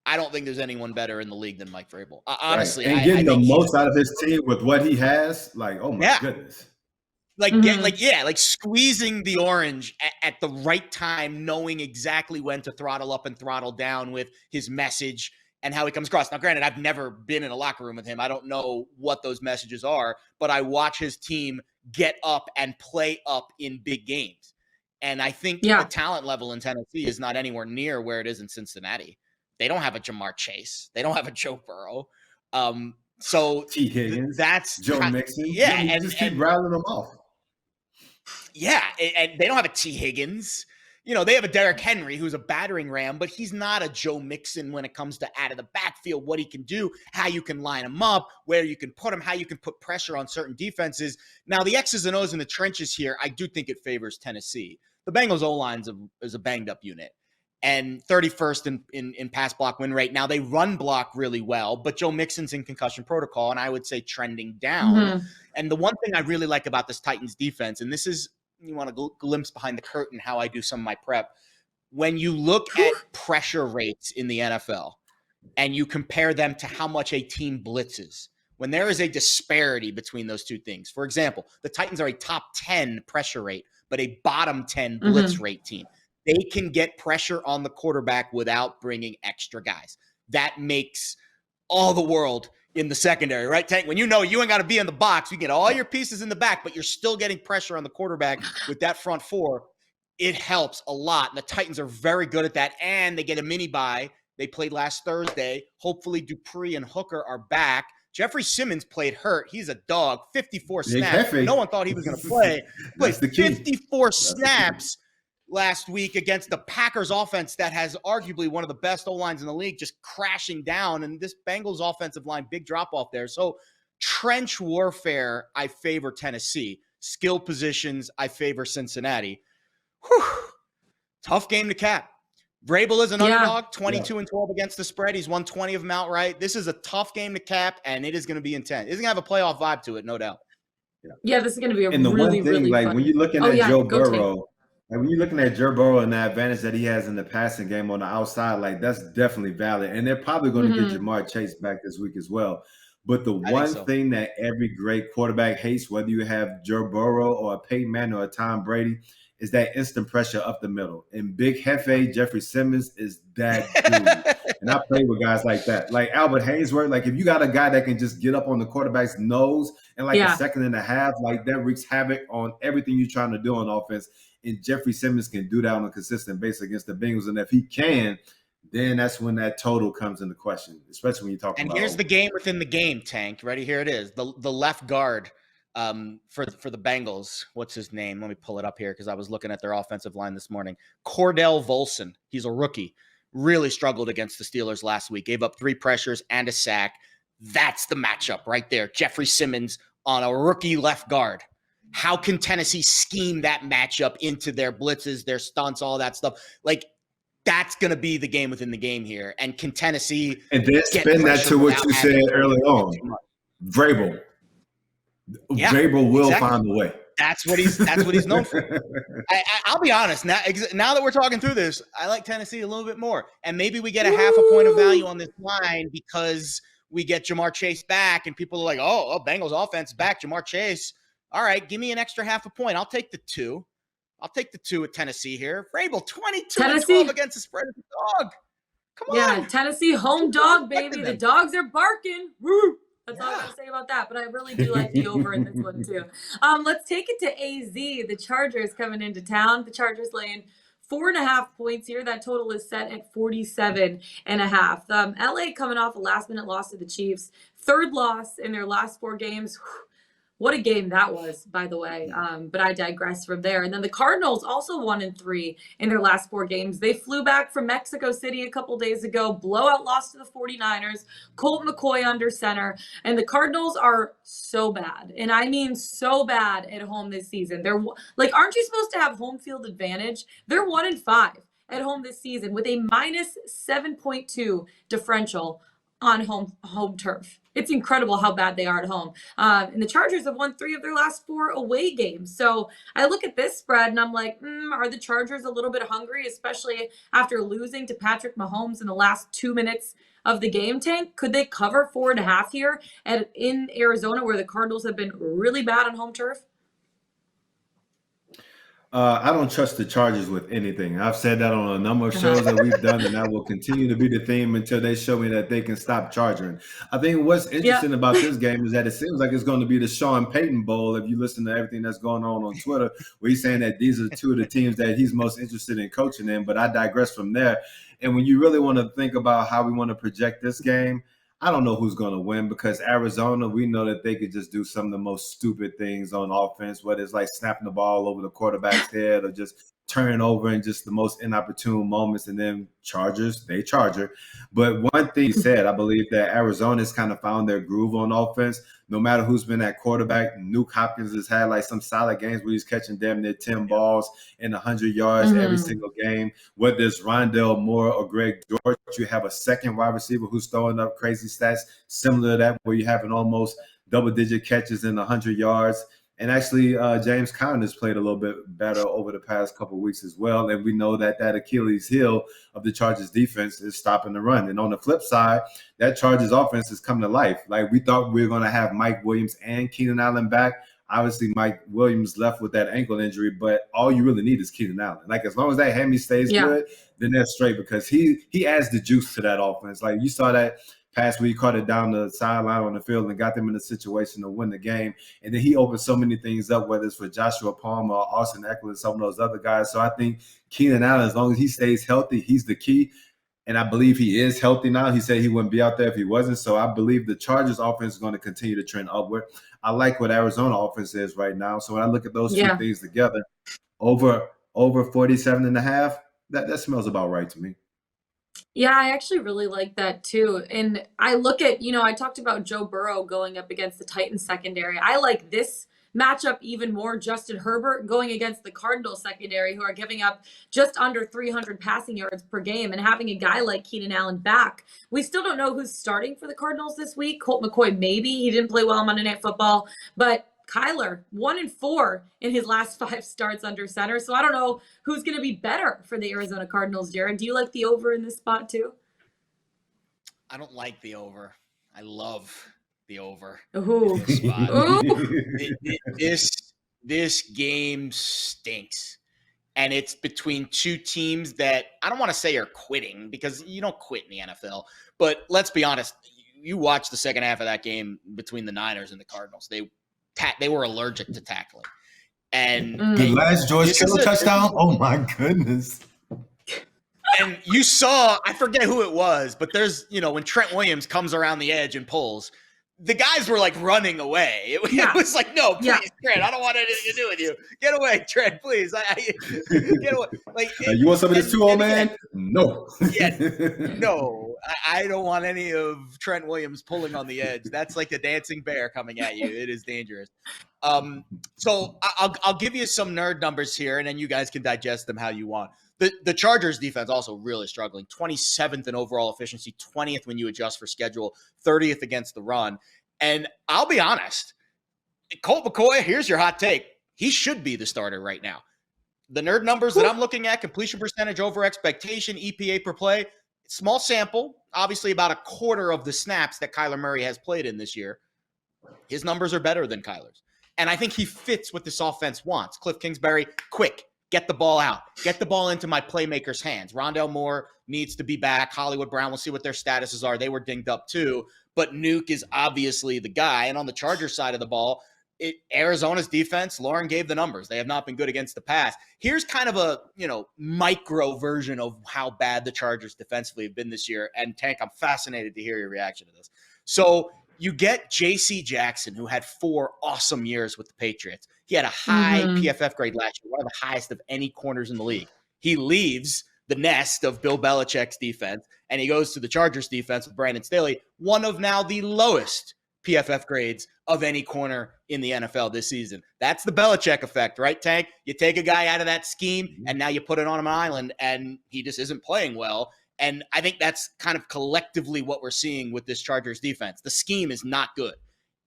I don't think there's anyone better in the league than Mike Vrabel. Honestly. Right. And getting the most out of his team with what he has, like, oh my goodness. Like squeezing the orange at the right time, knowing exactly when to throttle up and throttle down with his message and how he comes across. Now, granted, I've never been in a locker room with him. I don't know what those messages are, but I watch his team get up and play up in big games. And I think the talent level in Tennessee is not anywhere near where it is in Cincinnati. They don't have a Jamar Chase. They don't have a Joe Burrow. So T. Higgins, that's Joe Mixon. Yeah, and just keep rattling them off. Yeah, and they don't have a T. Higgins. You know, they have a Derrick Henry who's a battering ram, but he's not a Joe Mixon when it comes to out of the backfield, what he can do, how you can line him up, where you can put him, how you can put pressure on certain defenses. Now, the X's and O's in the trenches here, I do think it favors Tennessee. The Bengals O-line is a banged-up unit and 31st in pass block win rate. Now, they run block really well, but Joe Mixon's in concussion protocol, and I would say trending down. Mm-hmm. And the one thing I really like about this Titans defense, and this is, you want a glimpse behind the curtain how I do some of my prep. When you look at pressure rates in the NFL and you compare them to how much a team blitzes, when there is a disparity between those two things. For example, the Titans are a top 10 pressure rate, but a bottom 10 blitz rate team. They can get pressure on the quarterback without bringing extra guys. That makes all the world in the secondary, right, Tank? When you know you ain't got to be in the box, you get all your pieces in the back, but you're still getting pressure on the quarterback with that front four. It helps a lot. And the Titans are very good at that, and they get a mini bye. They played last Thursday. Hopefully Dupree and Hooker are back. Jeffrey Simmons played hurt. He's a dog. 54 snaps. No one thought he was going to play. Played 54 snaps last week against the Packers offense that has arguably one of the best O-lines in the league, just crashing down. And this Bengals offensive line, big drop-off there. So trench warfare, I favor Tennessee. Skill positions, I favor Cincinnati. Whew. Tough game to cap. Vrabel is an underdog, 22-12 against the spread. He's won 20 of them outright. This is a tough game to cap, and it is going to be intense. It's going to have a playoff vibe to it, no doubt. Yeah, this is going to be and the really, one thing, really like fun. When you're looking at Joe Burrow, like when you're looking at Joe Burrow and the advantage that he has in the passing game on the outside, like that's definitely valid. And they're probably going to get Jamar Chase back this week as well. But the one thing that every great quarterback hates, whether you have Joe Burrow or a Peyton Manning or a Tom Brady, is that instant pressure up the middle. And Big Hefe, Jeffrey Simmons, is that dude. And I play with guys like that. Like Albert Haynesworth, like if you got a guy that can just get up on the quarterback's nose in like a second and a half, like that wreaks havoc on everything you're trying to do on offense. And Jeffrey Simmons can do that on a consistent basis against the Bengals. And if he can, then that's when that total comes into question, especially when you're talking about. And here's the game within the game, Tank. Ready? Here it is. The left guard for the Bengals. What's his name? Let me pull it up here because I was looking at their offensive line this morning. Cordell Volson. He's a rookie. Really struggled against the Steelers last week. Gave up 3 pressures and a sack. That's the matchup right there. Jeffrey Simmons on a rookie left guard. How can Tennessee scheme that matchup into their blitzes, their stunts, all that stuff? Like, that's going to be the game within the game here. And can Tennessee and then spin that to what you said early on? Vrabel. Yeah, Vrabel will find a way. That's what he's known for. I'll be honest. Now that we're talking through this, I like Tennessee a little bit more. And maybe we get a half a point of value on this line because we get Jamar Chase back and people are like, oh, Bengals offense is back, Jamar Chase. All right, give me an extra half a point. I'll take the 2. I'll take the 2 at Tennessee here. Vrabel, 22-12 against the spread of the dog. Come on. Yeah, Tennessee home dog, baby. The dogs are barking. Woo! That's all I got to say about that. But I really do like the over in this one, too. Let's take it to AZ. The Chargers coming into town. The Chargers laying 4.5 points here. That total is set at 47.5. LA coming off a last-minute loss to the Chiefs. 3rd loss in their last 4 games. What a game that was, by the way. But I digress from there. And then the Cardinals also 1-3 in their last 4 games. They flew back from Mexico City a couple days ago. Blowout loss to the 49ers. Colt McCoy under center. And the Cardinals are so bad. And I mean so bad at home this season. They're like, aren't you supposed to have home field advantage? They're 1-5. at home this season with a minus 7.2 differential on home turf. It's incredible how bad they are at home. And the Chargers have won 3 of their last 4 away games. So I look at this spread and I'm like, are the Chargers a little bit hungry, especially after losing to Patrick Mahomes in the last 2 minutes of the game, Tank? Could they cover 4.5 here in Arizona, where the Cardinals have been really bad on home turf? I don't trust the Chargers with anything. I've said that on a number of shows that we've done, and that will continue to be the theme until they show me that they can stop charging. I think what's interesting about this game is that it seems like it's going to be the Sean Payton Bowl if you listen to everything that's going on Twitter, where he's saying that these are 2 of the teams that he's most interested in coaching in. But I digress from there. And when you really want to think about how we want to project this game, I don't know who's going to win, because Arizona, we know that they could just do some of the most stupid things on offense, whether it's like snapping the ball over the quarterback's head or just turning over in just the most inopportune moments. And then Chargers, they Charger. But one thing he said, I believe that Arizona's kind of found their groove on offense. No matter who's been at quarterback, Nuke Hopkins has had like some solid games where he's catching damn near 10 balls and 100 yards every single game. Whether it's Rondell Moore or Greg George, you have a second wide receiver who's throwing up crazy stats similar to that, where you have an almost double-digit catches and 100 yards. And actually, James Conner has played a little bit better over the past couple of weeks as well. And we know that Achilles heel of the Chargers defense is stopping the run. And on the flip side, that Chargers offense has come to life. Like, we thought we were going to have Mike Williams and Keenan Allen back. Obviously, Mike Williams left with that ankle injury, but all you really need is Keenan Allen. Like, as long as that hammy stays good, then they're straight, because he adds the juice to that offense. Like, you saw that pass where he caught it down the sideline on the field and got them in a situation to win the game. And then he opened so many things up, whether it's for Joshua Palmer or Austin Eckler and some of those other guys. So I think Keenan Allen, as long as he stays healthy, he's the key. And I believe he is healthy now. He said he wouldn't be out there if he wasn't. So I believe the Chargers offense is going to continue to trend upward. I like what Arizona offense is right now. So when I look at those 2 things together, over 47.5, that smells about right to me. Yeah, I actually really like that too. And I look at, I talked about Joe Burrow going up against the Titans secondary. I like this matchup even more. Justin Herbert going against the Cardinals secondary, who are giving up just under 300 passing yards per game, and having a guy like Keenan Allen back. We still don't know who's starting for the Cardinals this week. Colt McCoy, maybe. He didn't play well on Monday Night Football, but Kyler, 1-4 in his last 5 starts under center. So I don't know who's going to be better for the Arizona Cardinals, Jared. Do you like the over in this spot too? I don't like the over. I love the over. Ooh. In this spot. Ooh. This game stinks. And it's between 2 teams that I don't want to say are quitting, because you don't quit in the NFL. But let's be honest. You watch the second half of that game between the Niners and the Cardinals. They were allergic to tackling. And the last George Kittle touchdown, oh my goodness. And you saw, I forget who it was, but there's, when Trent Williams comes around the edge and pulls, the guys were like running away. It was like, no, please, Trent, I don't want anything to do with you. Get away, Trent, please. Get away. Like, you want some of this too, old man? No. No. I don't want any of Trent Williams pulling on the edge. That's like the dancing bear coming at you. It is dangerous. So I'll give you some nerd numbers here, and then you guys can digest them how you want. The Chargers defense also really struggling. 27th in overall efficiency, 20th when you adjust for schedule, 30th against the run. And I'll be honest, Colt McCoy, here's your hot take. He should be the starter right now. The nerd numbers that I'm looking at, completion percentage over expectation, EPA per play, small sample, obviously about a quarter of the snaps that Kyler Murray has played in this year. His numbers are better than Kyler's. And I think he fits what this offense wants. Cliff Kingsbury, quick. Get the ball out. Get the ball into my playmakers' hands. Rondell Moore needs to be back. Hollywood Brown, we'll see what their statuses are. They were dinged up too. But Nuke is obviously the guy. And on the Chargers side of the ball, Arizona's defense, Lauren gave the numbers. They have not been good against the pass. Here's kind of a, micro version of how bad the Chargers defensively have been this year. And Tank, I'm fascinated to hear your reaction to this. So you get J.C. Jackson, who had 4 awesome years with the Patriots. He had a high PFF grade last year, one of the highest of any corners in the league. He leaves the nest of Bill Belichick's defense, and he goes to the Chargers defense with Brandon Staley, one of now the lowest PFF grades of any corner in the NFL this season. That's the Belichick effect, right, Tank? You take a guy out of that scheme, and now you put it on an island, and he just isn't playing well. And I think that's kind of collectively what we're seeing with this Chargers defense. The scheme is not good.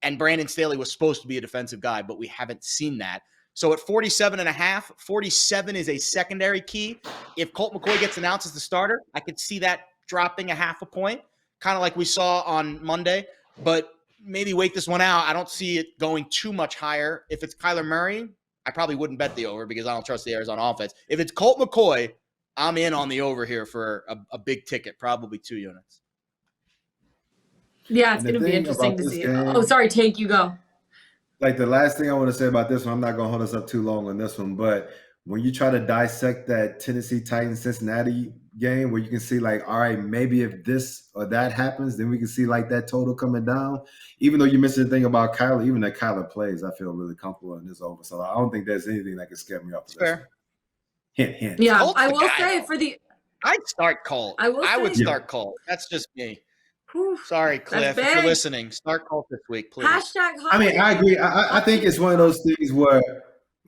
And Brandon Staley was supposed to be a defensive guy, but we haven't seen that. So at 47.5, 47 is a secondary key. If Colt McCoy gets announced as the starter, I could see that dropping a half a point, kind of like we saw on Monday. But maybe wait this one out. I don't see it going too much higher. If it's Kyler Murray, I probably wouldn't bet the over because I don't trust the Arizona offense. If it's Colt McCoy, I'm in on the over here for a big ticket, probably 2 units. Yeah, it's going to be interesting to see. Oh, sorry, Tank, you go. Like the last thing I want to say about this one, I'm not going to hold us up too long on this one, but when you try to dissect that Tennessee Titans Cincinnati game where you can see like, all right, maybe if this or that happens, then we can see like that total coming down. Even though you mentioned the thing about Kyler, even that Kyler plays, I feel really comfortable in this over. So I don't think there's anything that can scare me off. Fair. Hint, hint. Yeah, Colt's I will guy. say for the I'd start Colt. I would start Colt. That's just me. Whew, sorry, Cliff, if you're listening, start Colt this week, please. Hashtag I mean, I agree. I think it's one of those things where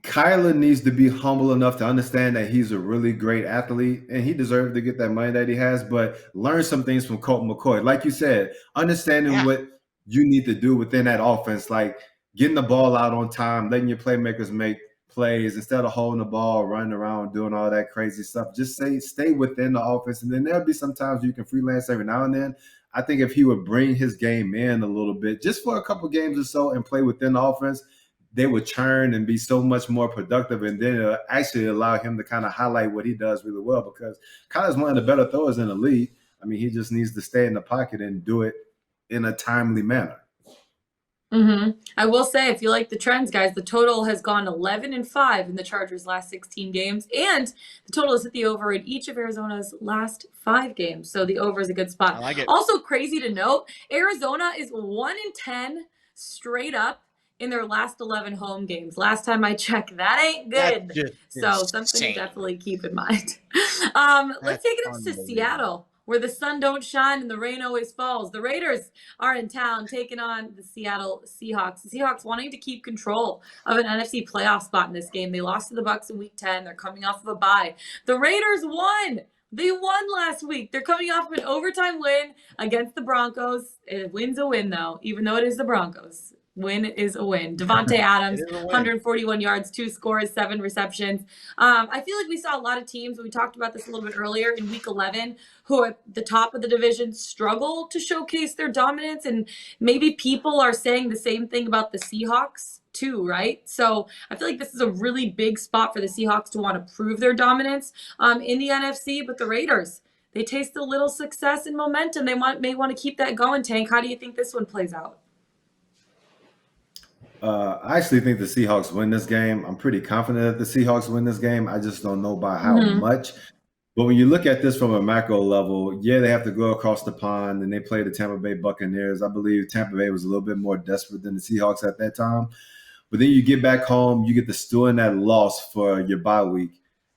Kyler needs to be humble enough to understand that he's a really great athlete and he deserves to get that money that he has, but learn some things from Colt McCoy. Like you said, understanding what you need to do within that offense, like getting the ball out on time, letting your playmakers make plays instead of holding the ball, running around, doing all that crazy stuff. Just stay within the offense. And then there'll be some times you can freelance every now and then. I think if he would bring his game in a little bit, just for a couple games or so and play within the offense, they would churn and be so much more productive. And then it'll actually allow him to kind of highlight what he does really well because Kyler's one of the better throwers in the league. I mean, he just needs to stay in the pocket and do it in a timely manner. I will say, if you like the trends, guys, the total has gone 11-5 in the Chargers' last 16 games, and the total is hit the over in each of Arizona's last 5 games. So the over is a good spot. I like it. Also, crazy to note, Arizona is 1-10 straight up in their last 11 home games. Last time I checked, that ain't good. So something to definitely keep in mind. Let's take it up to Seattle, where the sun don't shine and the rain always falls. The Raiders are in town taking on the Seattle Seahawks. The Seahawks wanting to keep control of an NFC playoff spot in this game. They lost to the Bucs in Week 10. They're coming off of a bye. The Raiders won. They won last week. They're coming off of an overtime win against the Broncos. A win's a win, though, even though it is the Broncos. Win is a win. Devontae Adams, 141 yards, 2 scores, 7 receptions. I feel like we saw a lot of teams, we talked about this a little bit earlier in Week 11, who at the top of the division struggle to showcase their dominance. And maybe people are saying the same thing about the Seahawks too, right? So I feel like this is a really big spot for the Seahawks to want to prove their dominance in the NFC. But the Raiders, they taste a little success and momentum. They may want to keep that going, Tank. How do you think this one plays out? I actually think the Seahawks win this game. I'm pretty confident that the Seahawks win this game. I just don't know by how much. But when you look at this from a macro level, yeah, they have to go across the pond and they play the Tampa Bay Buccaneers. I believe Tampa Bay was a little bit more desperate than the Seahawks at that time. But then you get back home, you get to stew in that loss for your bye week.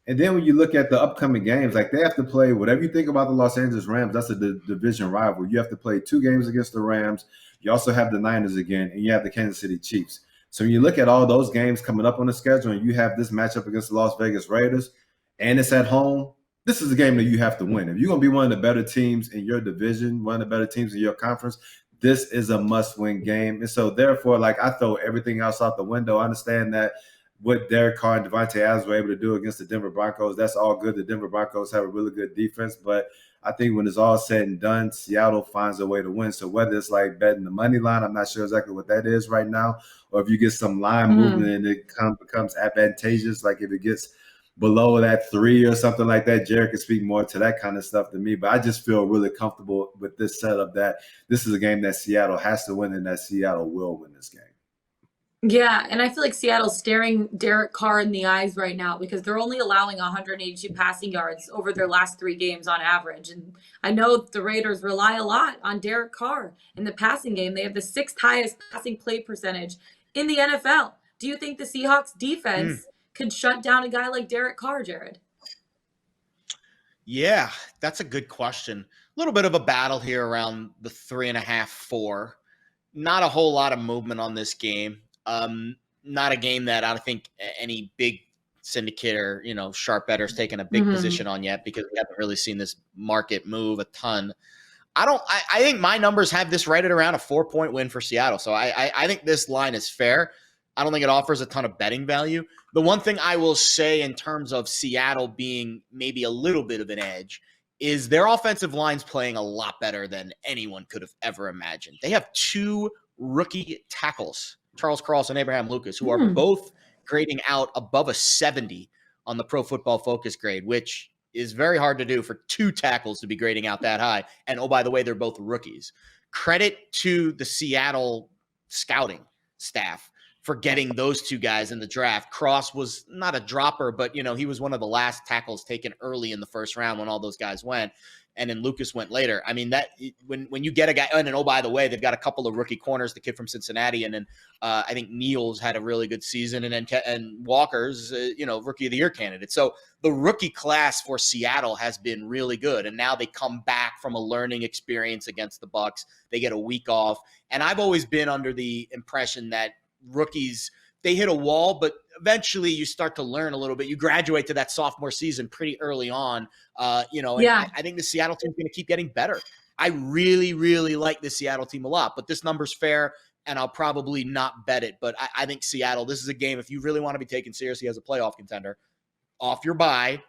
And then when you look at the upcoming games, like they have to play, whatever you think about the Los Angeles Rams, that's a division rival. You have to play 2 games against the Rams. You also have the Niners again, and you have the Kansas City Chiefs. So when you look at all those games coming up on the schedule and you have this matchup against the Las Vegas Raiders and it's at home, this is a game that you have to win. If you're going to be one of the better teams in your division, one of the better teams in your conference, this is a must-win game. And so therefore, like I throw everything else out the window. I understand that what Derek Carr and Devontae Adams were able to do against the Denver Broncos, that's all good. The Denver Broncos have a really good defense, but I think when it's all said and done, Seattle finds a way to win. So whether it's like betting the money line, I'm not sure exactly what that is right now, or if you get some line movement and it becomes advantageous, like if it gets below that 3 or something like that, Jared can speak more to that kind of stuff than me. But I just feel really comfortable with this setup that this is a game that Seattle has to win and that Seattle will win this game. Yeah, and I feel like Seattle's staring Derek Carr in the eyes right now because they're only allowing 182 passing yards over their last 3 games on average. And I know the Raiders rely a lot on Derek Carr in the passing game. They have the 6th highest passing play percentage in the NFL. Do you think the Seahawks defense could shut down a guy like Derek Carr, Jared? Yeah, that's a good question. A little bit of a battle here around the 3.5, 4. Not a whole lot of movement on this game. Not a game that I don't think any big syndicate or, sharp bettors taken a big position on yet, because we haven't really seen this market move a ton. I think my numbers have this right at around a 4-point win for Seattle. So I think this line is fair. I don't think it offers a ton of betting value. The one thing I will say in terms of Seattle being maybe a little bit of an edge is their offensive line's playing a lot better than anyone could have ever imagined. They have 2 rookie tackles, Charles Cross and Abraham Lucas, who are both grading out above a 70 on the Pro Football Focus grade, which is very hard to do for 2 tackles to be grading out that high. And, oh, by the way, they're both rookies. Credit to the Seattle scouting staff for getting those 2 guys in the draft. Cross was not a dropper, but, he was one of the last tackles taken early in the first round when all those guys went. And then Lucas went later. I mean, that when you get a guy, and then, oh, by the way, they've got a couple of rookie corners, the kid from Cincinnati, and then I think Neal's had a really good season, and Walker's, rookie of the year candidate. So the rookie class for Seattle has been really good, and now they come back from a learning experience against the Bucs. They get a week off, and I've always been under the impression that rookies, they hit a wall, but eventually you start to learn a little bit. You graduate to that sophomore season pretty early on, I think the Seattle team is going to keep getting better. I really, really like the Seattle team a lot, but this number's fair, and I'll probably not bet it. But I think Seattle, this is a game, if you really want to be taken seriously as a playoff contender, off your bye,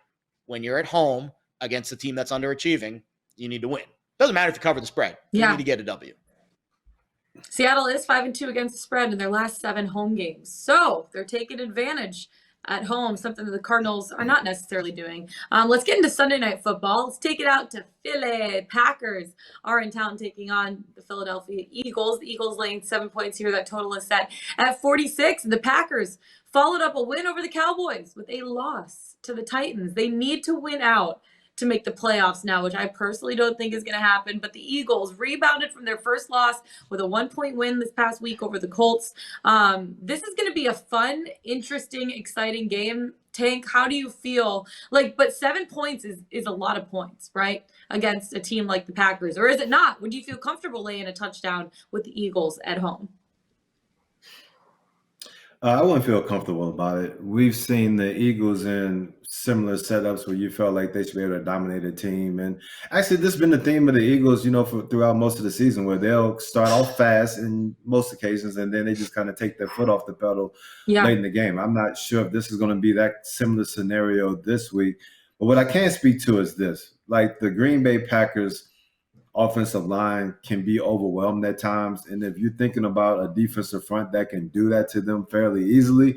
when you're at home against a team that's underachieving, you need to win. Doesn't matter if you cover the spread. You need to get a W. Seattle is 5-2 against the spread in their last 7 home games. So they're taking advantage at home, something that the Cardinals are not necessarily doing. Let's get into Sunday Night Football. Let's take it out to Philly. Packers are in town taking on the Philadelphia Eagles. The Eagles laying 7 points here. That total is set at 46. The Packers followed up a win over the Cowboys with a loss to the Titans. They need to win out to make the playoffs now, which I personally don't think is going to happen. But the Eagles rebounded from their first loss with a 1-point win this past week over the Colts. This is going to be a fun, interesting, exciting game. Tank, how do you feel? But 7 points is a lot of points, right? Against a team like the Packers. Or is it not? Would you feel comfortable laying a touchdown with the Eagles at home? I wouldn't feel comfortable about it. We've seen the Eagles in similar setups where you felt like they should be able to dominate a team. And actually, this has been the theme of the Eagles, throughout most of the season, where they'll start off fast in most occasions, and then they just kind of take their foot off the pedal late in the game. I'm not sure if this is going to be that similar scenario this week. But what I can speak to is this. Like, the Green Bay Packers offensive line can be overwhelmed at times. And if you're thinking about a defensive front that can do that to them fairly easily,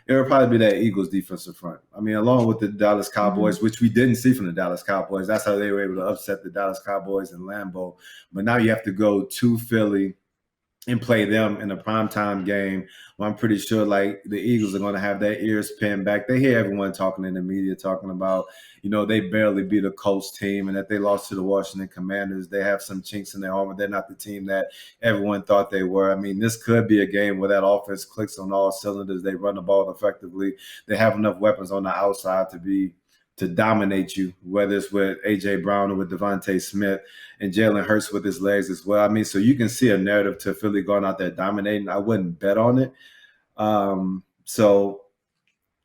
it would probably be that Eagles defensive front. I mean, along with the Dallas Cowboys, which we didn't see from the Dallas Cowboys. That's how they were able to upset the Dallas Cowboys in Lambeau. But now you have to go to Philly and play them in a primetime game. Well, I'm pretty sure the Eagles are going to have their ears pinned back. They hear everyone talking in the media, talking about, they barely beat a Colts team and that they lost to the Washington Commanders. They have some chinks in their armor. They're not the team that everyone thought they were. I mean, this could be a game where that offense clicks on all cylinders. They run the ball effectively. They have enough weapons on the outside to dominate you, whether it's with A.J. Brown or with Devontae Smith and Jalen Hurts with his legs as well. I mean, so you can see a narrative to Philly going out there dominating. I wouldn't bet on it. So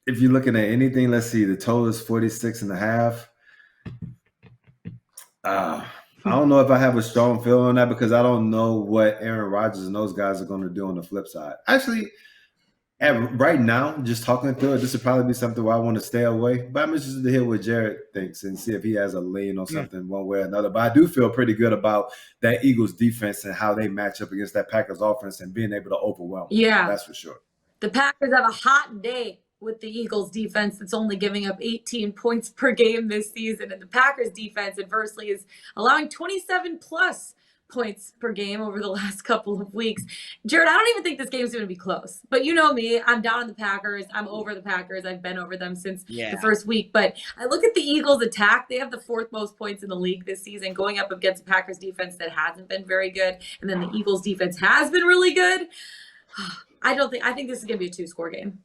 if you're looking at anything, let's see, the total is 46.5. I don't know if I have a strong feeling on that because I don't know what Aaron Rodgers and those guys are going to do on the flip side. Actually, right now, just talking through it, this would probably be something where I want to stay away. But I'm interested to hear what Jared thinks and see if he has a lean on something one way or another. But I do feel pretty good about that Eagles defense and how they match up against that Packers offense and being able to overwhelm them. Yeah. That's for sure. The Packers have a hot day with the Eagles defense that's only giving up 18 points per game this season. And the Packers defense, adversely, is allowing 27+ points per game over the last couple of weeks. Jared, I don't even think this game is going to be close. But you know me, I'm down on the Packers. I'm over the Packers. I've been over them since the first week. But I look at the Eagles' attack. They have the 4th most points in the league this season, going up against the Packers defense that hasn't been very good. And then the Eagles defense has been really good. I think this is going to be a 2-score game.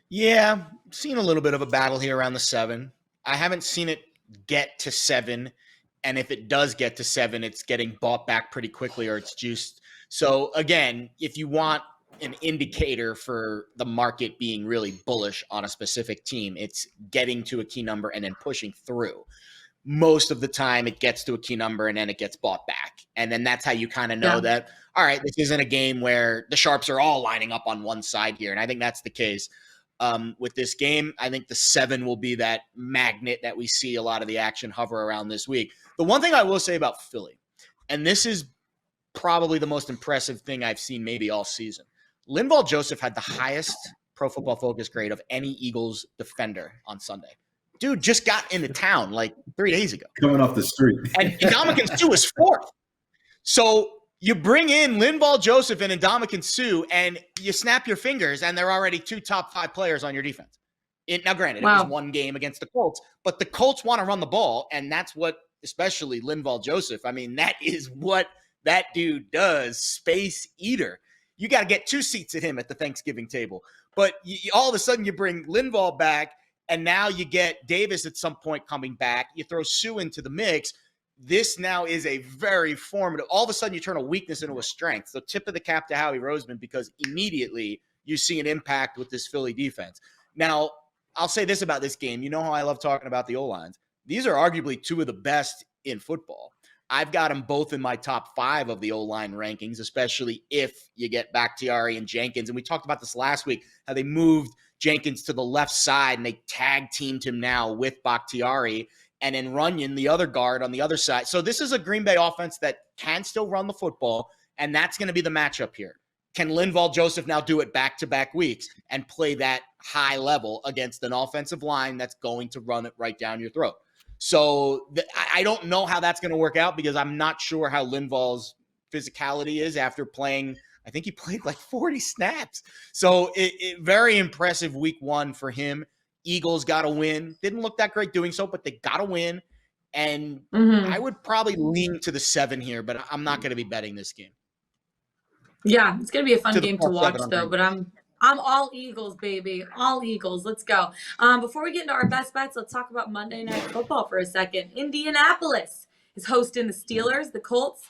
Yeah, seen a little bit of a battle here around the 7. I haven't seen it get to 7 And if it does get to 7, it's getting bought back pretty quickly or it's juiced. So again, if you want an indicator for the market being really bullish on a specific team, it's getting to a key number and then pushing through. Most of the time it gets to a key number and then it gets bought back. And then that's how you kind of know that, all right, this isn't a game where the sharps are all lining up on one side here. And I think that's the case with this game. I think the 7 will be that magnet that we see a lot of the action hover around this week. The one thing I will say about Philly, and this is probably the most impressive thing I've seen maybe all season, Linval Joseph had the highest Pro Football Focus grade of any Eagles defender on Sunday. Dude just got into town like 3 days ago. Coming off the street. And Ndamukong Suh is 4th. So you bring in Linval Joseph and Ndamukong Suh, and you snap your fingers, and they're already 2 top 5 players on your defense. Now, granted, It was one game against the Colts, but the Colts want to run the ball, and that's what, especially Linval Joseph, I mean, that is what that dude does, space eater. You got to get 2 seats at him at the Thanksgiving table. But all of a sudden, you bring Linval back, and now you get Davis at some point coming back. You throw Suh into the mix. This now is a very formative. All of a sudden, you turn a weakness into a strength. So tip of the cap to Howie Roseman, because immediately you see an impact with this Philly defense. Now, I'll say this about this game. You know how I love talking about the O-lines. These are arguably 2 of the best in football. I've got them both in my top 5 of the O-line rankings, especially if you get Bakhtiari and Jenkins. And we talked about this last week, how they moved Jenkins to the left side and they tag teamed him now with Bakhtiari, and then Runyon, the other guard, on the other side. So this is a Green Bay offense that can still run the football, and that's going to be the matchup here. Can Linval Joseph now do it back-to-back weeks and play that high level against an offensive line that's going to run it right down your throat? So I don't know how that's going to work out, because I'm not sure how Linval's physicality is after playing. I think he played like 40 snaps. So very impressive week 1 for him. Eagles got to win. Didn't look that great doing so, but they got to win. And I would probably lean to the 7 here, but I'm not going to be betting this game. Yeah, it's going to be a fun game to watch, though. But I'm all Eagles, baby. All Eagles. Let's go. Before we get into our best bets, let's talk about Monday Night Football for a second. Indianapolis is hosting the Steelers, the Colts.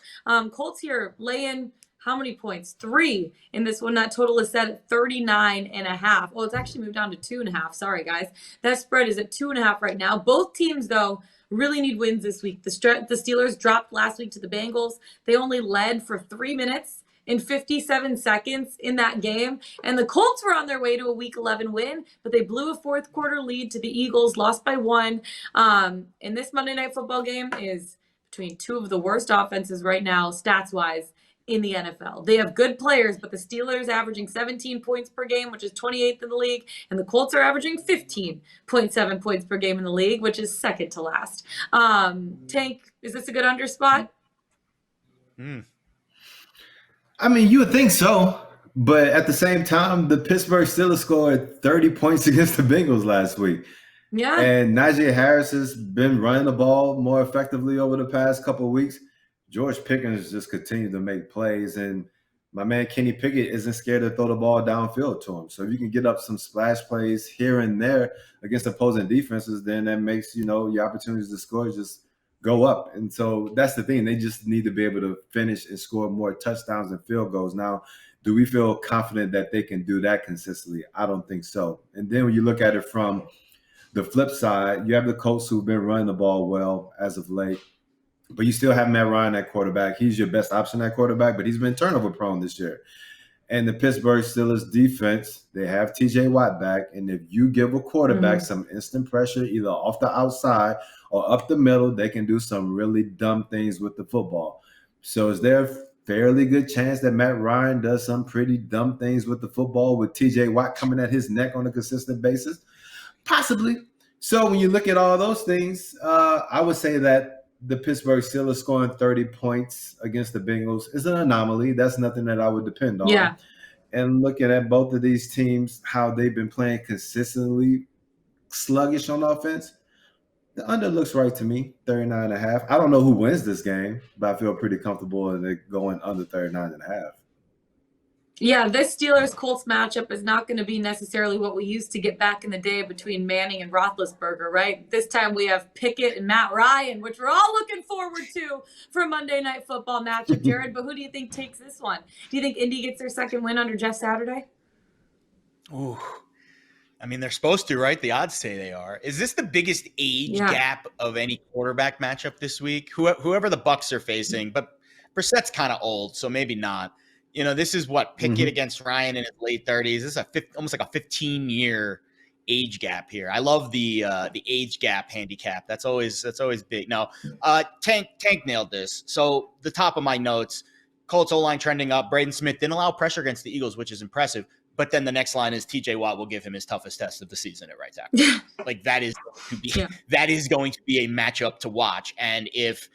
Colts here laying how many points? 3 in this one. That total is set at 39.5. Well, it's actually moved down to 2.5. Sorry, guys. That spread is at 2.5 right now. Both teams, though, really need wins this week. The Steelers dropped last week to the Bengals. They only led for 3 minutes in 57 seconds in that game. And the Colts were on their way to a Week 11 win, but they blew a 4th quarter lead to the Eagles, lost by 1. And this Monday Night Football game is between 2 of the worst offenses right now, stats-wise, in the NFL. They have good players, but the Steelers averaging 17 points per game, which is 28th in the league, and the Colts are averaging 15.7 points per game in the league, which is second to last. Tank, is this a good under spot? I mean, you would think so, but at the same time, the Pittsburgh Steelers scored 30 points against the Bengals last week. Yeah. And Najee Harris has been running the ball more effectively over the past couple of weeks. George Pickens just continued to make plays, and my man Kenny Pickett isn't scared to throw the ball downfield to him. So if you can get up some splash plays here and there against opposing defenses, then that makes, your opportunities to score just go up. And so that's the thing. They just need to be able to finish and score more touchdowns and field goals. Now, do we feel confident that they can do that consistently? I don't think so. And then when you look at it from the flip side, you have the Colts who've been running the ball well as of late. But you still have Matt Ryan at quarterback. He's your best option at quarterback, but he's been turnover prone this year. And the Pittsburgh Steelers defense, they have TJ Watt back. And if you give a quarterback some instant pressure, either off the outside or up the middle, they can do some really dumb things with the football. So is there a fairly good chance that Matt Ryan does some pretty dumb things with the football with TJ Watt coming at his neck on a consistent basis? Possibly. So when you look at all those things, I would say that the Pittsburgh Steelers scoring 30 points against the Bengals is an anomaly. That's nothing that I would depend on. Yeah. And looking at both of these teams, how they've been playing consistently sluggish on offense, the under looks right to me, 39.5. I don't know who wins this game, but I feel pretty comfortable in it going under 39.5. Yeah, this Steelers-Colts matchup is not going to be necessarily what we used to get back in the day between Manning and Roethlisberger, right? This time we have Pickett and Matt Ryan, which we're all looking forward to for a Monday Night Football matchup, Jared. But who do you think takes this one? Do you think Indy gets their second win under Jeff Saturday? Ooh. I mean, they're supposed to, right? The odds say they are. Is this the biggest age gap of any quarterback matchup this week? Whoever the Bucs are facing, but Brissett's kind of old, so maybe not. This is what Pickett against Ryan in his late 30s. This is almost like a 15-year age gap here. I love the age gap handicap. That's always big. Now, Tank nailed this. So the top of my notes: Colts O-line trending up. Braden Smith didn't allow pressure against the Eagles, which is impressive. But then the next line is TJ Watt will give him his toughest test of the season at right tackle. Like that is going to be a matchup to watch. And if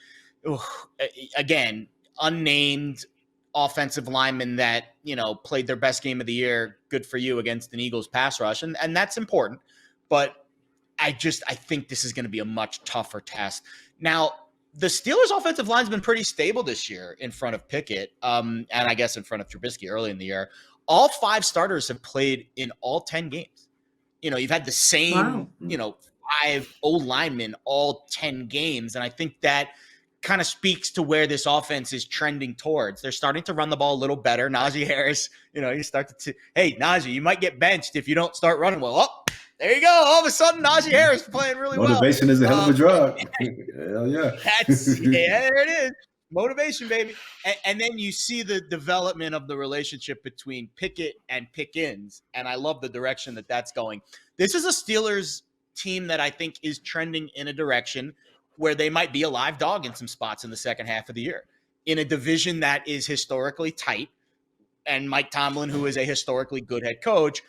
again, unnamed offensive linemen that, played their best game of the year, good for you against an Eagles pass rush. And that's important. But I think this is going to be a much tougher test. Now, the Steelers' offensive line's been pretty stable this year in front of Pickett, and I guess in front of Trubisky early in the year. All 5 starters have played in all 10 games. You've had the same, 5 old linemen all 10 games. And I think that kind of speaks to where this offense is trending towards. They're starting to run the ball a little better. Najee Harris, you start to, hey, Najee, you might get benched if you don't start running well. Oh, there you go. All of a sudden, Najee Harris playing really well. Motivation is a hell of a drug. Hell yeah. There it is. Motivation, baby. And then you see the development of the relationship between Pickett and Pickens, and I love the direction that that's going. This is a Steelers team that I think is trending in a direction where they might be a live dog in some spots in the second half of the year, in a division that is historically tight, and Mike Tomlin, who is a historically good head coach,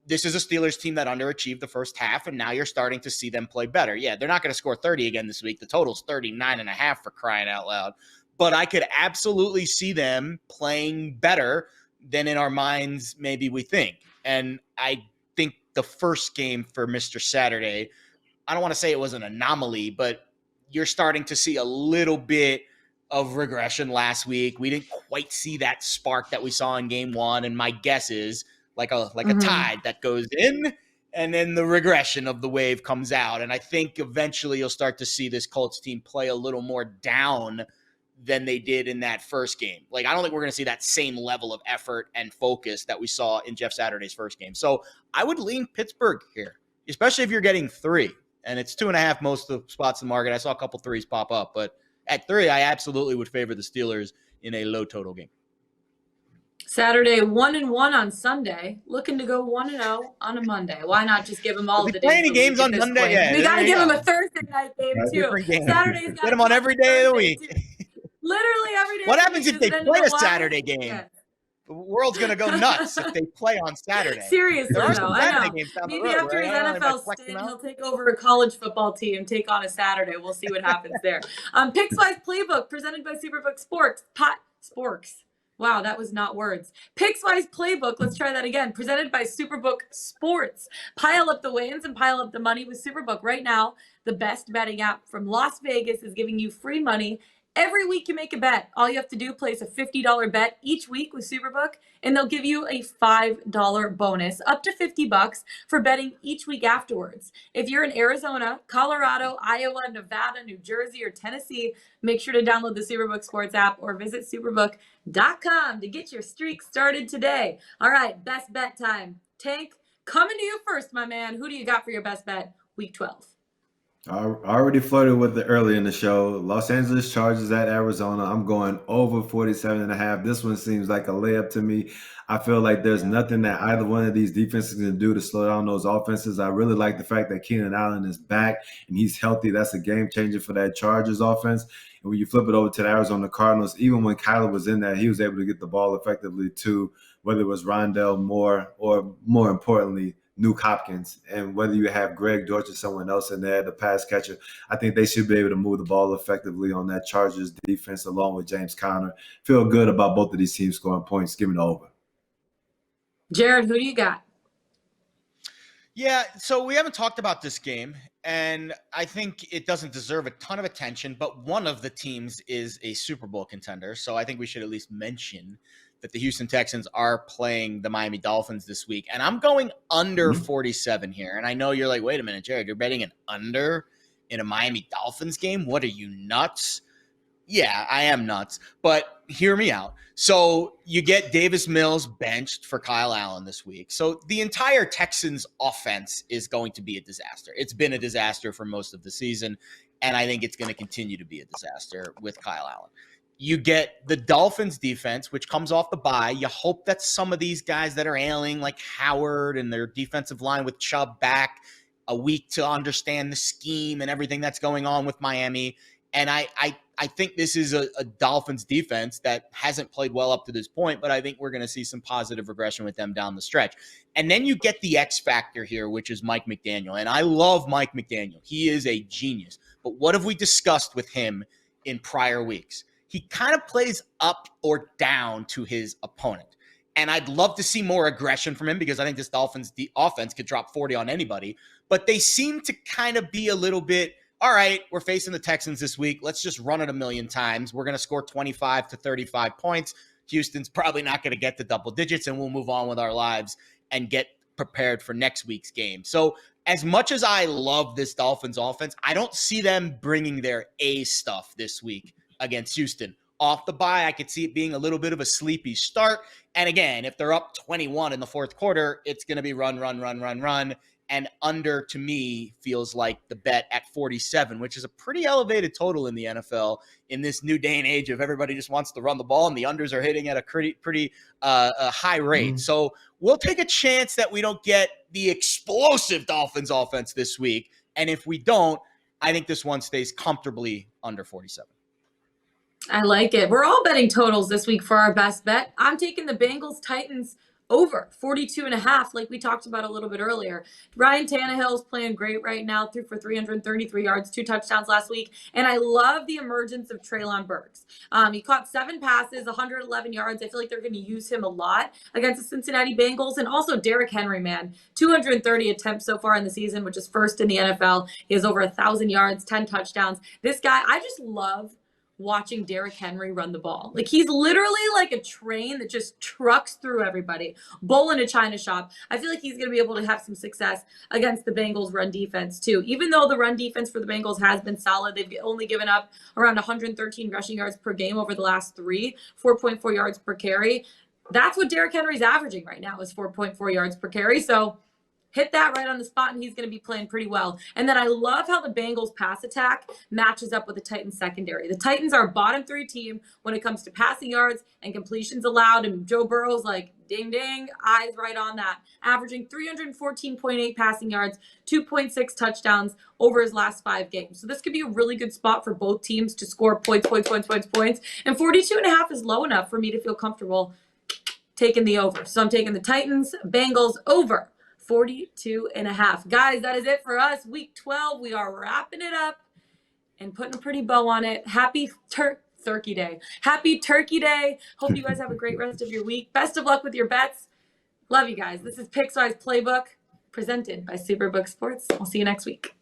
this is a Steelers team that underachieved the first half, and now you're starting to see them play better. Yeah, they're not going to score 30 again this week. The total's 39.5 for crying out loud. But I could absolutely see them playing better than in our minds maybe we think. And I think the first game for Mr. Saturday, I don't want to say it was an anomaly, but you're starting to see a little bit of regression last week. We didn't quite see that spark that we saw in game 1. And my guess is like a tide that goes in, and then the regression of the wave comes out. And I think eventually you'll start to see this Colts team play a little more down than they did in that first game. Like, I don't think we're going to see that same level of effort and focus that we saw in Jeff Saturday's first game. So I would lean Pittsburgh here, especially if you're getting 3. And it's 2.5 most of the spots in the market. I saw a couple 3s pop up, but at 3, I absolutely would favor the Steelers in a low total game. Saturday, 1-1 on Sunday. Looking to go 1-0 on a Monday. Why not just give them all the days? Any games on Monday? Yeah, we got to give them a Thursday night game too. Saturday's get them on every day of the week. Literally every day. What happens if they play a Saturday game? Yeah. The world's going to go nuts if they play on Saturday. Seriously, though, I know. Maybe after his NFL stint, he'll take over a college football team, take on a Saturday. We'll see what happens there. Pickswise Playbook, presented by Superbook Sports. Wow, that was not words. Pickswise Playbook, let's try that again. Presented by Superbook Sports. Pile up the wins and pile up the money with Superbook. Right now, the best betting app from Las Vegas is giving you free money. Every week you make a bet. All you have to do, place a $50 bet each week with Superbook, and they'll give you a $5 bonus, up to $50 for betting each week afterwards. If you're in Arizona, Colorado, Iowa, Nevada, New Jersey, or Tennessee, make sure to download the Superbook Sports app or visit superbook.com to get your streak started today. All right, best bet time. Tank, coming to you first, my man. Who do you got for your best bet week 12? I already flirted with it early in the show. Los Angeles Chargers at Arizona. I'm going over 47.5. This one seems like a layup to me. I feel like there's nothing that either one of these defenses can do to slow down those offenses. I really like the fact that Keenan Allen is back and he's healthy. That's a game changer for that Chargers offense. And when you flip it over to the Arizona Cardinals, even when Kyler was in there, he was able to get the ball effectively too, whether it was Rondale Moore or, more importantly, Nuke Hopkins, and whether you have Greg Dortch or someone else in there, the pass catcher, I think they should be able to move the ball effectively on that Chargers defense along with James Conner. Feel good about both of these teams scoring points. Give it over. Jared, who do you got? Yeah, so we haven't talked about this game, and I think it doesn't deserve a ton of attention, but one of the teams is a Super Bowl contender, so I think we should at least mention that the Houston Texans are playing the Miami Dolphins this week. And I'm going under 47 here. And I know you're like, wait a minute, Jared, you're betting an under in a Miami Dolphins game? What are you, nuts? Yeah, I am nuts, but hear me out. So you get Davis Mills benched for Kyle Allen this week. So the entire Texans offense is going to be a disaster. It's been a disaster for most of the season, and I think it's going to continue to be a disaster with Kyle Allen. You get the Dolphins defense, which comes off the bye. You hope that some of these guys that are ailing, like Howard and their defensive line with Chubb back a week to understand the scheme and everything that's going on with Miami. And I think this is a Dolphins defense that hasn't played well up to this point, but I think we're going to see some positive regression with them down the stretch. And then you get the X factor here, which is Mike McDaniel. And I love Mike McDaniel. He is a genius. But what have we discussed with him in prior weeks? He kind of plays up or down to his opponent. And I'd love to see more aggression from him because I think this Dolphins offense could drop 40 on anybody. But they seem to kind of be a little bit, all right, we're facing the Texans this week. Let's just run it a million times. We're going to score 25 to 35 points. Houston's probably not going to get to double digits, and we'll move on with our lives and get prepared for next week's game. So as much as I love this Dolphins offense, I don't see them bringing their A stuff this week against Houston. Off the bye, I could see it being a little bit of a sleepy start. And again, if they're up 21 in the fourth quarter, it's going to be run. And under, to me, feels like the bet at 47, which is a pretty elevated total in the NFL in this new day and age of everybody just wants to run the ball, and the unders are hitting at a pretty high rate. So we'll take a chance that we don't get the explosive Dolphins offense this week. And if we don't, I think this one stays comfortably under 47. I like it. We're all betting totals this week for our best bet. I'm taking the Bengals Titans over 42.5, like we talked about a little bit earlier. Ryan Tannehill's playing great right now, threw for 333 yards, 2 touchdowns last week. And I love the emergence of Treylon Burks. He caught 7 passes, 111 yards. I feel like they're going to use him a lot against the Cincinnati Bengals. And also Derrick Henry, man, 230 attempts so far in the season, which is first in the NFL. He has over 1,000 yards, 10 touchdowns. This guy, I just love watching Derrick Henry run the ball. Like, he's literally like a train that just trucks through everybody. Bull in a china shop. I feel like he's going to be able to have some success against the Bengals run defense too. Even though the run defense for the Bengals has been solid, they've only given up around 113 rushing yards per game over the last 3, 4.4 yards per carry. That's what Derrick Henry's averaging right now, is 4.4 yards per carry. So hit that right on the spot, and he's going to be playing pretty well. And then I love how the Bengals pass attack matches up with the Titans secondary. The Titans are a bottom 3 team when it comes to passing yards and completions allowed. And Joe Burrow's like, ding, ding, eyes right on that. Averaging 314.8 passing yards, 2.6 touchdowns over his last 5 games. So this could be a really good spot for both teams to score points. And 42.5 is low enough for me to feel comfortable taking the over. So I'm taking the Titans, Bengals over 42.5. Guys, that is it for us. Week 12, we are wrapping it up and putting a pretty bow on it. Happy Turkey Day. Happy Turkey Day. Hope you guys have a great rest of your week. Best of luck with your bets. Love you guys. This is Pickswise Playbook presented by Superbook Sports. I'll see you next week.